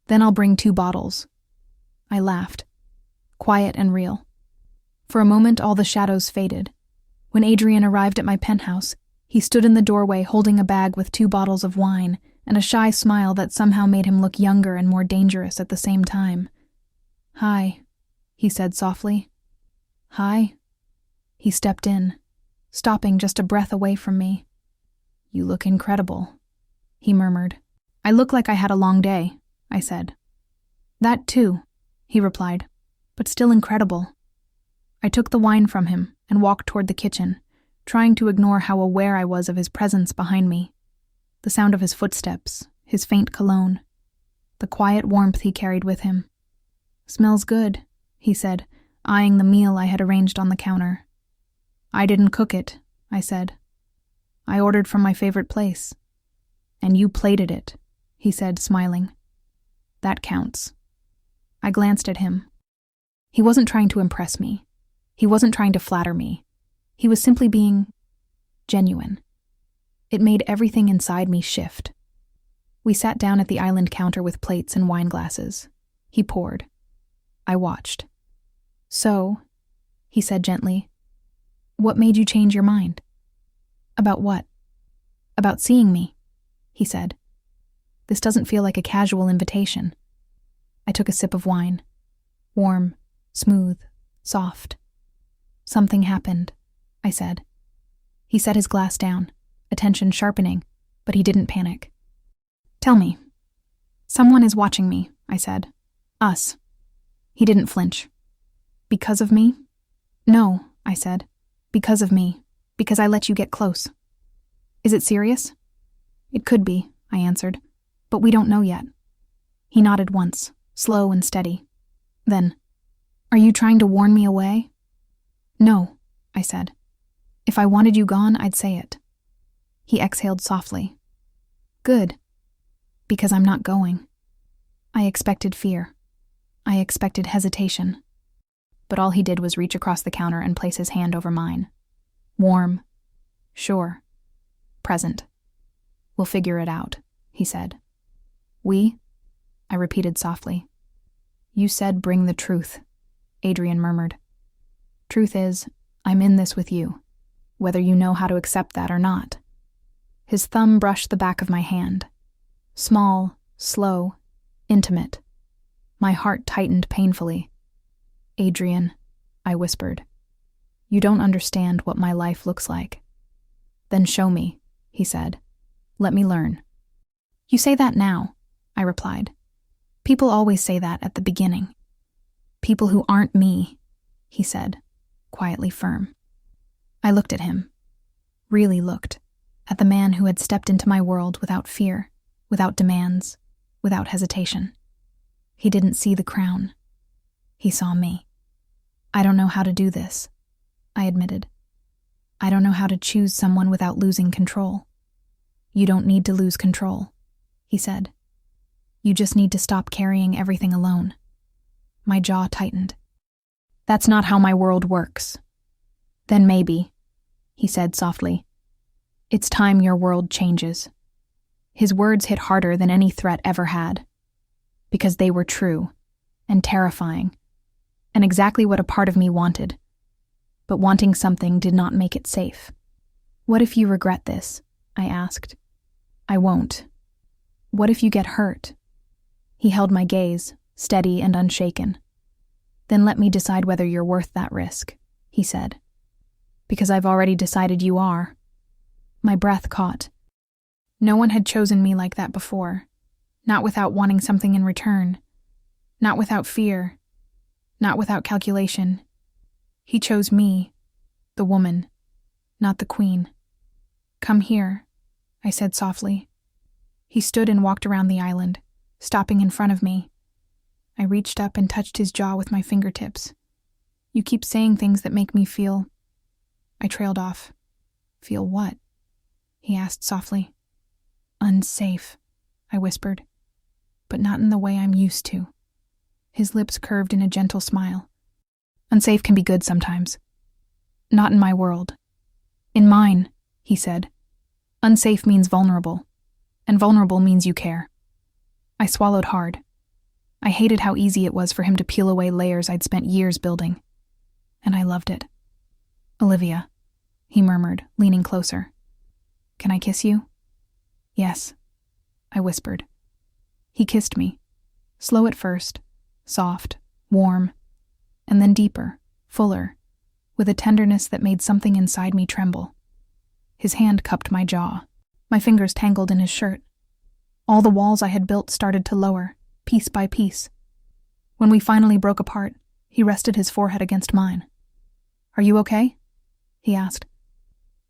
Then I'll bring 2 bottles. I laughed. Quiet and real. For a moment, all the shadows faded. When Adrian arrived at my penthouse, he stood in the doorway holding a bag with 2 bottles of wine and a shy smile that somehow made him look younger and more dangerous at the same time. "Hi," he said softly. "Hi." He stepped in, stopping just a breath away from me. "You look incredible," he murmured. "I look like I had a long day," I said. "That too," he replied, "but still incredible." I took the wine from him and walked toward the kitchen, trying to ignore how aware I was of his presence behind me. The sound of his footsteps, his faint cologne, the quiet warmth he carried with him. "Smells good," he said, eyeing the meal I had arranged on the counter. "I didn't cook it," I said. "I ordered from my favorite place." "And you plated it," he said, smiling. "That counts." I glanced at him. He wasn't trying to impress me. He wasn't trying to flatter me. He was simply being genuine. It made everything inside me shift. We sat down at the island counter with plates and wine glasses. He poured. I watched. "So," he said gently, "what made you change your mind?" "About what?" "About seeing me." he said. This doesn't feel like a casual invitation. I took a sip of wine. Warm, smooth, soft. Something happened, I said. He set his glass down, attention sharpening, but he didn't panic. Tell me. Someone is watching me, I said. Us. He didn't flinch. Because of me? No, I said. Because of me. Because I let you get close. Is it serious? It could be, I answered, but we don't know yet. He nodded once, slow and steady. Then, are you trying to warn me away? No, I said. If I wanted you gone, I'd say it. He exhaled softly. Good. Because I'm not going. I expected fear. I expected hesitation. But all he did was reach across the counter and place his hand over mine. Warm. Sure. Present. We'll figure it out, he said. We? I repeated softly. You said bring the truth, Adrian murmured. Truth is, I'm in this with you, whether you know how to accept that or not. His thumb brushed the back of my hand. Small, slow, intimate. My heart tightened painfully. Adrian, I whispered. You don't understand what my life looks like. Then show me, he said. Let me learn. You say that now, I replied. People always say that at the beginning. People who aren't me, he said, quietly firm. I looked at him, really looked, at the man who had stepped into my world without fear, without demands, without hesitation. He didn't see the crown. He saw me. I don't know how to do this, I admitted. I don't know how to choose someone without losing control. You don't need to lose control, he said. You just need to stop carrying everything alone. My jaw tightened. That's not how my world works. Then maybe, he said softly. It's time your world changes. His words hit harder than any threat ever had. Because they were true, and terrifying, and exactly what a part of me wanted. But wanting something did not make it safe. What if you regret this? I asked. I won't. What if you get hurt? He held my gaze, steady and unshaken. Then let me decide whether you're worth that risk, he said. Because I've already decided you are. My breath caught. No one had chosen me like that before. Not without wanting something in return. Not without fear. Not without calculation. He chose me, the woman, not the queen. Come here, I said softly. He stood and walked around the island, stopping in front of me. I reached up and touched his jaw with my fingertips. You keep saying things that make me feel... I trailed off. Feel what? He asked softly. Unsafe, I whispered. But not in the way I'm used to. His lips curved in a gentle smile. Unsafe can be good sometimes. Not in my world. In mine, he said. Unsafe means vulnerable, and vulnerable means you care. I swallowed hard. I hated how easy it was for him to peel away layers I'd spent years building. And I loved it. Olivia, he murmured, leaning closer. Can I kiss you? Yes, I whispered. He kissed me, slow at first, soft, warm, and then deeper, fuller, with a tenderness that made something inside me tremble. His hand cupped my jaw. My fingers tangled in his shirt. All the walls I had built started to lower, piece by piece. When we finally broke apart, he rested his forehead against mine. Are you okay? He asked.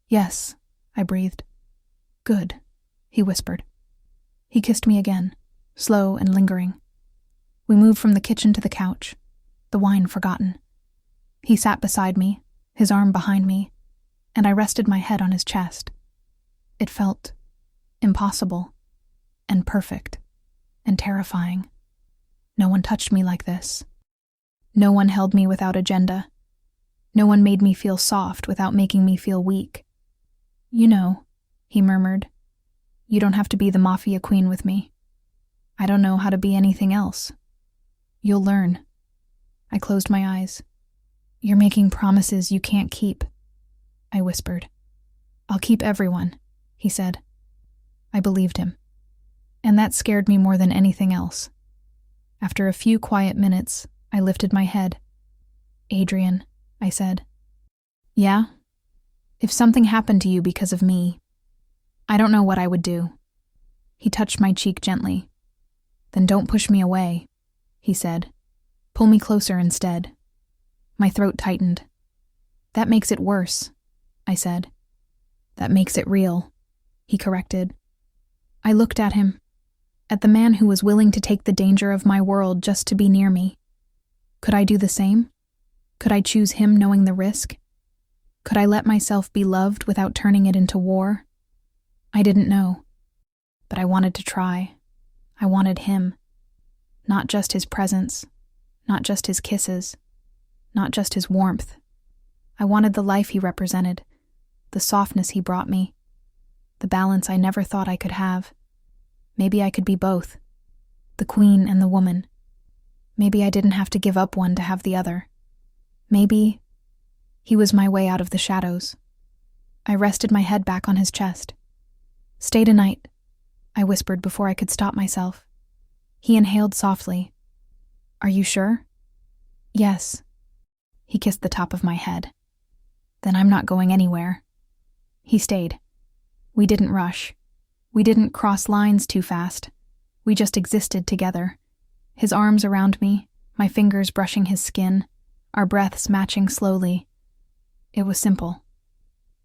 Yes, I breathed. Good, he whispered. He kissed me again, slow and lingering. We moved from the kitchen to the couch, the wine forgotten. He sat beside me, his arm behind me, and I rested my head on his chest. It felt impossible, and perfect, and terrifying. No one touched me like this. No one held me without agenda. No one made me feel soft without making me feel weak. You know, he murmured, you don't have to be the Mafia queen with me. I don't know how to be anything else. You'll learn. I closed my eyes. You're making promises you can't keep, I whispered. I'll keep everyone, he said. I believed him. and that scared me more than anything else. After a few quiet minutes, I lifted my head. "Adrian," I said. "Yeah? If something happened to you because of me, I don't know what I would do." He touched my cheek gently. "Then don't push me away," he said. "Pull me closer instead." My throat tightened. "That makes it worse," I said. "That makes it real," he corrected. I looked at him, at the man who was willing to take the danger of my world just to be near me. Could I do the same? Could I choose him knowing the risk? Could I let myself be loved without turning it into war? I didn't know, but I wanted to try. I wanted him. Not just his presence, not just his kisses, not just his warmth. I wanted the life he represented, the softness he brought me, the balance I never thought I could have. Maybe I could be both, the queen and the woman. Maybe I didn't have to give up one to have the other. Maybe he was my way out of the shadows. I rested my head back on his chest. "Stay tonight," I whispered before I could stop myself. He inhaled softly. "Are you sure?" "Yes." He kissed the top of my head. "Then I'm not going anywhere." He stayed. We didn't rush. We didn't cross lines too fast. We just existed together. His arms around me, my fingers brushing his skin, our breaths matching slowly. It was simple.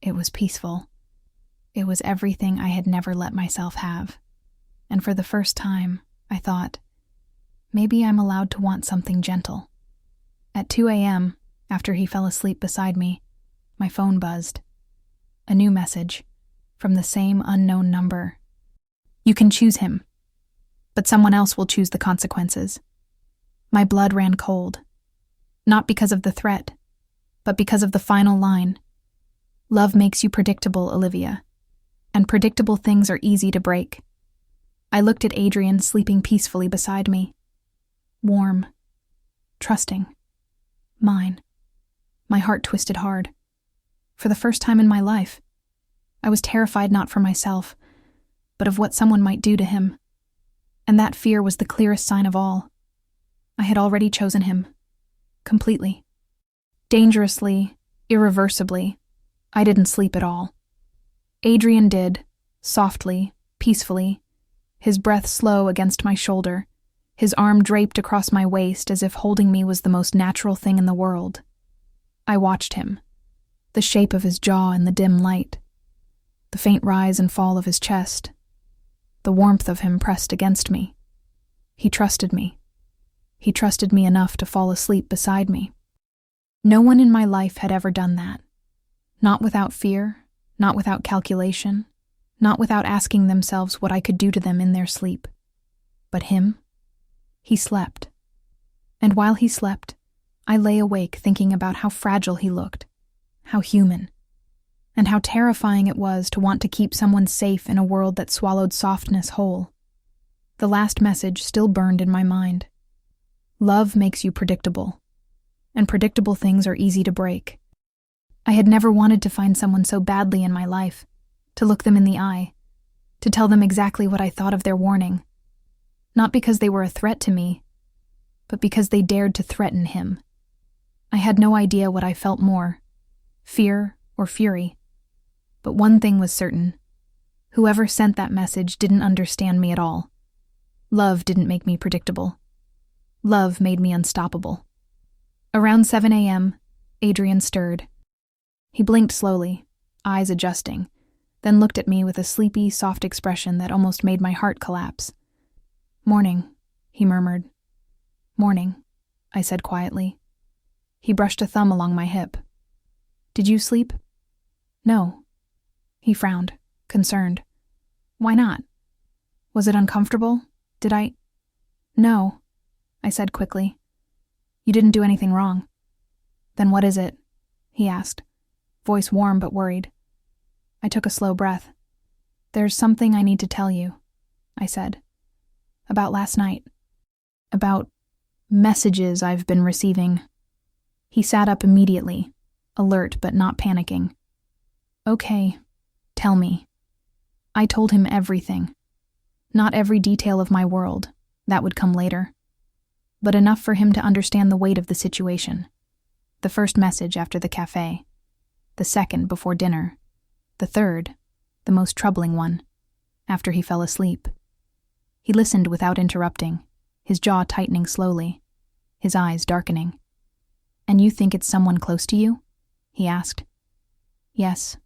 It was peaceful. It was everything I had never let myself have. And for the first time, I thought, maybe I'm allowed to want something gentle. At 2 a.m., after he fell asleep beside me, my phone buzzed. A new message, from the same unknown number. "You can choose him, but someone else will choose the consequences." My blood ran cold. Not because of the threat, but because of the final line. "Love makes you predictable, Olivia, and predictable things are easy to break." I looked at Adrian sleeping peacefully beside me. Warm, trusting, mine. My heart twisted hard. For the first time in my life, I was terrified not for myself, but of what someone might do to him. And that fear was the clearest sign of all. I had already chosen him. Completely. Dangerously, irreversibly. I didn't sleep at all. Adrian did, softly, peacefully, his breath slow against my shoulder, his arm draped across my waist as if holding me was the most natural thing in the world. I watched him, the shape of his jaw in the dim light, the faint rise and fall of his chest, the warmth of him pressed against me. He trusted me. He trusted me enough to fall asleep beside me. No one in my life had ever done that. Not without fear, not without calculation, not without asking themselves what I could do to them in their sleep. But him? He slept. And while he slept, I lay awake thinking about how fragile he looked, how human, and how terrifying it was to want to keep someone safe in a world that swallowed softness whole. The last message still burned in my mind. Love makes you predictable, and predictable things are easy to break. I had never wanted to find someone so badly in my life, to look them in the eye, to tell them exactly what I thought of their warning. Not because they were a threat to me, but because they dared to threaten him. I had no idea what I felt more, fear or fury. But one thing was certain. Whoever sent that message didn't understand me at all. Love didn't make me predictable. Love made me unstoppable. Around 7 a.m., Adrian stirred. He blinked slowly, eyes adjusting, then looked at me with a sleepy, soft expression that almost made my heart collapse. "Morning," he murmured. "Morning," I said quietly. He brushed a thumb along my hip. "Did you sleep?" "No." He frowned, concerned. "Why not? Was it uncomfortable? Did I—" "No," I said quickly. "You didn't do anything wrong." "Then what is it?" he asked, voice warm but worried. I took a slow breath. "There's something I need to tell you," I said. "About last night. About messages I've been receiving." He sat up immediately, alert but not panicking. "Okay, tell me." I told him everything. Not every detail of my world, that would come later, but enough for him to understand the weight of the situation. The first message after the cafe, the second before dinner, the third, the most troubling one, after he fell asleep. He listened without interrupting, his jaw tightening slowly, his eyes darkening. "And you think it's someone close to you?" he asked. "Yes."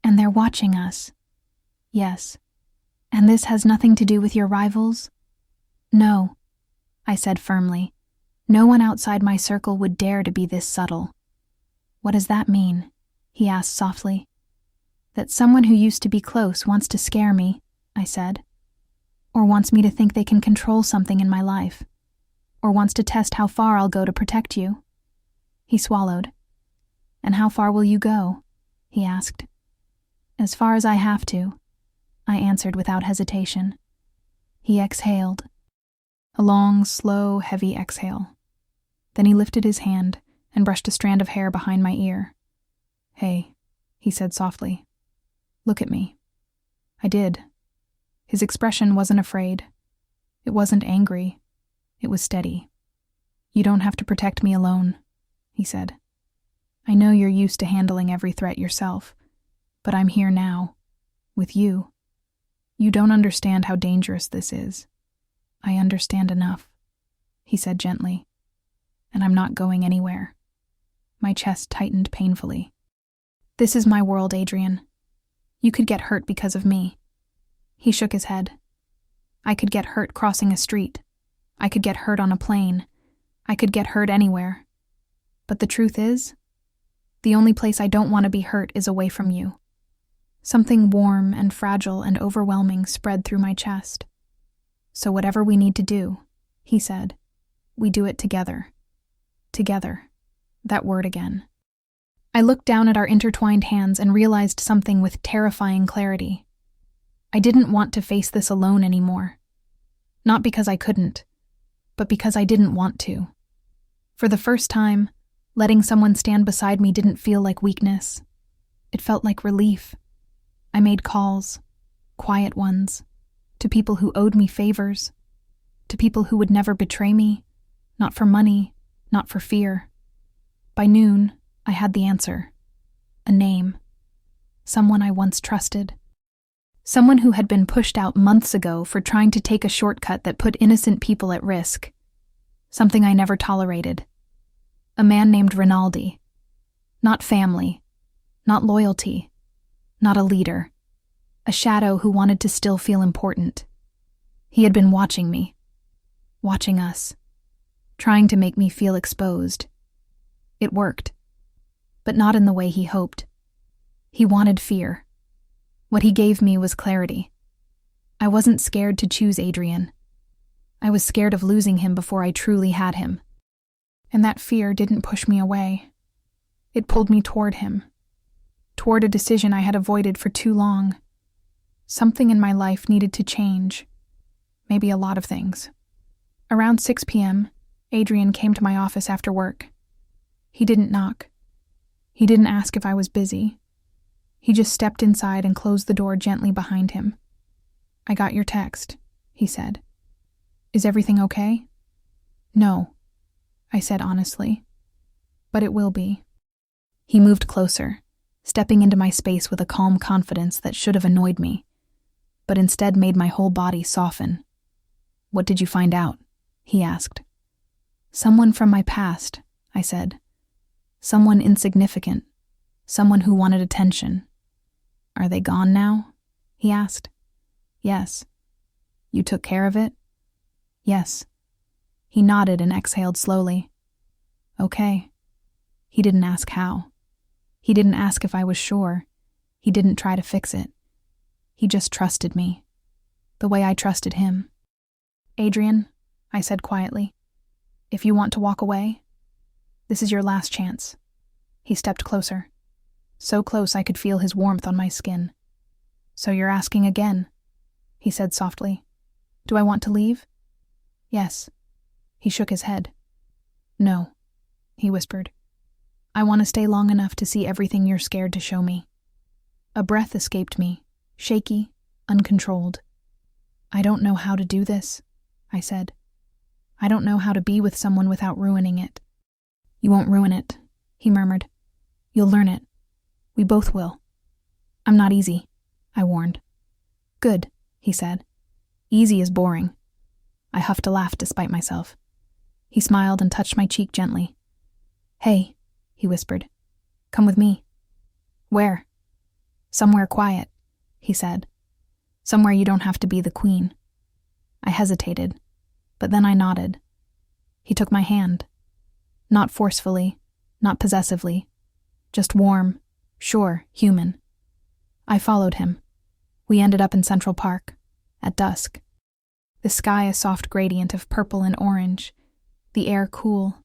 "And they're watching us?" "Yes." "And this has nothing to do with your rivals?" "No," I said firmly. "No one outside my circle would dare to be this subtle." "What does that mean?" he asked softly. "That someone who used to be close wants to scare me," I said. "Or wants me to think they can control something in my life. Or wants to test how far I'll go to protect you." He swallowed. "And how far will you go?" he asked. "As far as I have to," I answered without hesitation. He exhaled. A long, slow, heavy exhale. Then he lifted his hand and brushed a strand of hair behind my ear. "Hey," he said softly. "Look at me." I did. His expression wasn't afraid. It wasn't angry. It was steady. "You don't have to protect me alone," he said. "I know you're used to handling every threat yourself, but I'm here now, with you. You don't understand how dangerous this is. I understand enough," he said gently. "And I'm not going anywhere." My chest tightened painfully. "This is my world, Adrian. You could get hurt because of me." He shook his head. "I could get hurt crossing a street. I could get hurt on a plane. I could get hurt anywhere. But the truth is, the only place I don't want to be hurt is away from you." Something warm and fragile and overwhelming spread through my chest. "So whatever we need to do," he said, "we do it together." Together. That word again. I looked down at our intertwined hands and realized something with terrifying clarity. I didn't want to face this alone anymore. Not because I couldn't, but because I didn't want to. For the first time, letting someone stand beside me didn't feel like weakness. It felt like relief. I made calls, quiet ones, to people who owed me favors, to people who would never betray me, not for money, not for fear. By noon, I had the answer. A name. Someone I once trusted. Someone who had been pushed out months ago for trying to take a shortcut that put innocent people at risk. Something I never tolerated. A man named Rinaldi. Not family. Not loyalty. Not a leader. A shadow who wanted to still feel important. He had been watching me. Watching us. Trying to make me feel exposed. It worked. But not in the way he hoped. He wanted fear. What he gave me was clarity. I wasn't scared to choose Adrian. I was scared of losing him before I truly had him. And that fear didn't push me away. It pulled me toward him. Toward a decision I had avoided for too long. Something in my life needed to change. Maybe a lot of things. Around 6 p.m., Adrian came to my office after work. He didn't knock. He didn't ask if I was busy. He just stepped inside and closed the door gently behind him. "I got your text," he said. "Is everything okay?" "No," I said honestly. "But it will be." He moved closer, stepping into my space with a calm confidence that should have annoyed me, but instead made my whole body soften. "What did you find out?" he asked. "Someone from my past," I said. "Someone insignificant. Someone who wanted attention." "Are they gone now?" he asked. "Yes." "You took care of it?" "Yes." He nodded and exhaled slowly. "Okay." He didn't ask how. He didn't ask if I was sure. He didn't try to fix it. He just trusted me, the way I trusted him. "Adrian," I said quietly, "if you want to walk away, this is your last chance." He stepped closer. So close I could feel his warmth on my skin. "So you're asking again," he said softly. "Do I want to leave?" "Yes." He shook his head. "No," he whispered. "I want to stay long enough to see everything you're scared to show me." A breath escaped me, shaky, uncontrolled. I don't know how to do this, I said. I don't know how to be with someone without ruining it. You won't ruin it, he murmured. You'll learn it. We both will. I'm not easy, I warned. Good, he said. Easy is boring. I huffed a laugh despite myself. He smiled and touched my cheek gently. Hey, he whispered. Come with me. Where? Somewhere quiet, he said. Somewhere you don't have to be the queen. I hesitated, but then I nodded. He took my hand. Not forcefully, not possessively, just warm, sure, human. I followed him. We ended up in Central Park, at dusk. The sky a soft gradient of purple and orange, the air cool,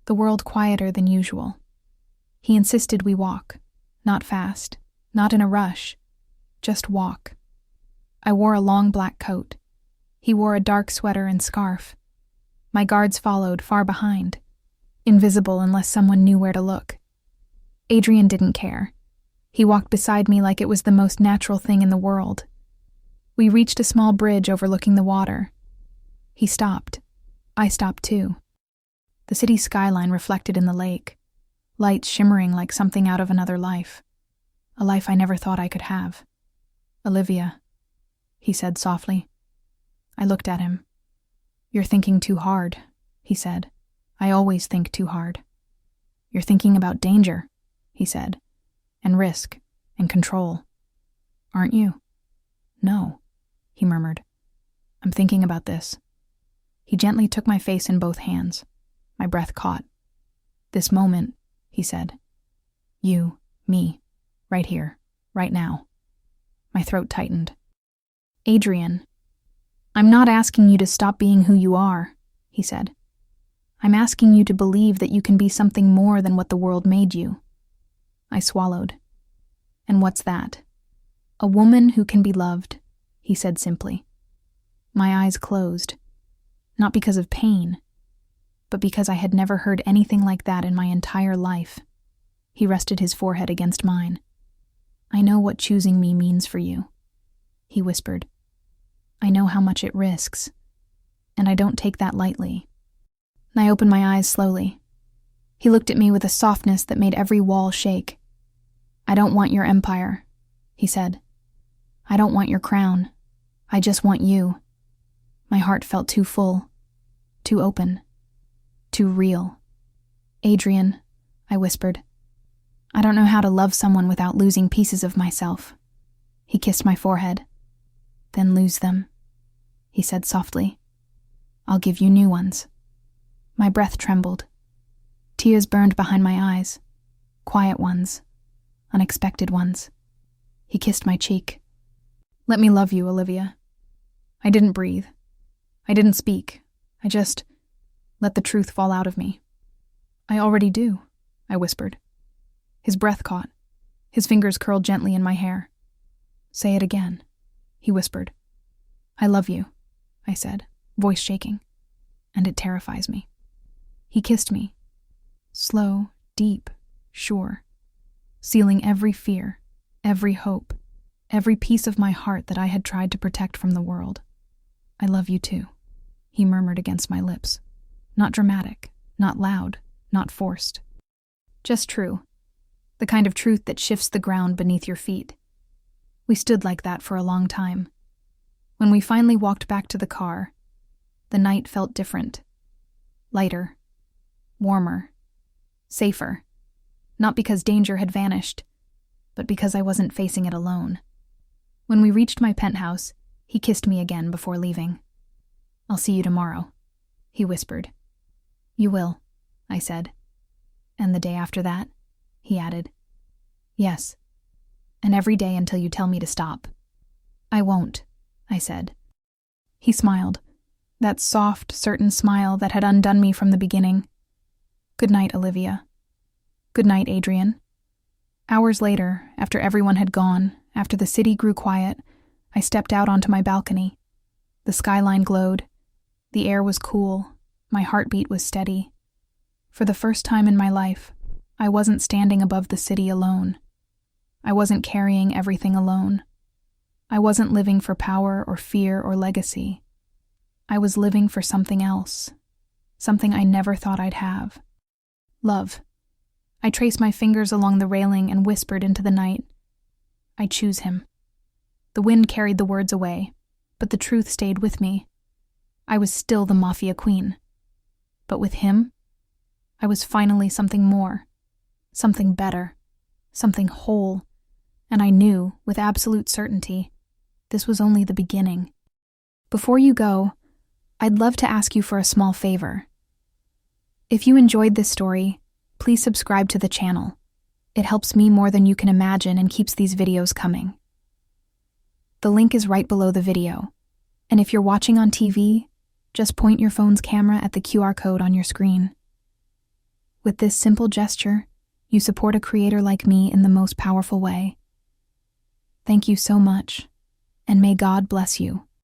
the world quieter than usual. He insisted we walk, not fast, not in a rush, just walk. I wore a long black coat. He wore a dark sweater and scarf. My guards followed far behind, invisible unless someone knew where to look. Adrian didn't care. He walked beside me like it was the most natural thing in the world. We reached a small bridge overlooking the water. He stopped. I stopped too. The city skyline reflected in the lake, lights shimmering like something out of another life, a life I never thought I could have. Olivia, he said softly. I looked at him. You're thinking too hard, he said. I always think too hard. You're thinking about danger, he said, and risk, and control. Aren't you? No, he murmured. I'm thinking about this. He gently took my face in both hands. My breath caught. This moment, he said. You, me, right here, right now. My throat tightened. Adrian, I'm not asking you to stop being who you are, he said. I'm asking you to believe that you can be something more than what the world made you. I swallowed. And what's that? A woman who can be loved, he said simply. My eyes closed, not because of pain, but because I had never heard anything like that in my entire life. He rested his forehead against mine. I know what choosing me means for you, he whispered. I know how much it risks, and I don't take that lightly. I opened my eyes slowly. He looked at me with a softness that made every wall shake. I don't want your empire, he said. I don't want your crown. I just want you. My heart felt too full, too open, too real. Adrian, I whispered. I don't know how to love someone without losing pieces of myself. He kissed my forehead. Then lose them, he said softly. I'll give you new ones. My breath trembled. Tears burned behind my eyes. Quiet ones. Unexpected ones. He kissed my cheek. Let me love you, Olivia. I didn't breathe. I didn't speak. I just let the truth fall out of me. I already do, I whispered. His breath caught. His fingers curled gently in my hair. Say it again, he whispered. I love you, I said, voice shaking. And it terrifies me. He kissed me. Slow, deep, sure. Sealing every fear, every hope, every piece of my heart that I had tried to protect from the world. I love you too, he murmured against my lips. Not dramatic, not loud, not forced. Just true. The kind of truth that shifts the ground beneath your feet. We stood like that for a long time. When we finally walked back to the car, the night felt different. Lighter. Warmer. Safer. Not because danger had vanished, but because I wasn't facing it alone. When we reached my penthouse, he kissed me again before leaving. I'll see you tomorrow, he whispered. You will, I said. And the day after that, he added. Yes. And every day until you tell me to stop. I won't, I said. He smiled, that soft, certain smile that had undone me from the beginning. Good night, Olivia. Good night, Adrian. Hours later, after everyone had gone, after the city grew quiet, I stepped out onto my balcony. The skyline glowed. The air was cool. My heartbeat was steady. For the first time in my life, I wasn't standing above the city alone. I wasn't carrying everything alone. I wasn't living for power or fear or legacy. I was living for something else, something I never thought I'd have. Love. I traced my fingers along the railing and whispered into the night. I choose him. The wind carried the words away, but the truth stayed with me. I was still the Mafia queen. But with him, I was finally something more, something better, something whole, and I knew, with absolute certainty, this was only the beginning. Before you go, I'd love to ask you for a small favor. If you enjoyed this story, please subscribe to the channel. It helps me more than you can imagine and keeps these videos coming. The link is right below the video, and if you're watching on TV, just point your phone's camera at the QR code on your screen. With this simple gesture, you support a creator like me in the most powerful way. Thank you so much, and may God bless you.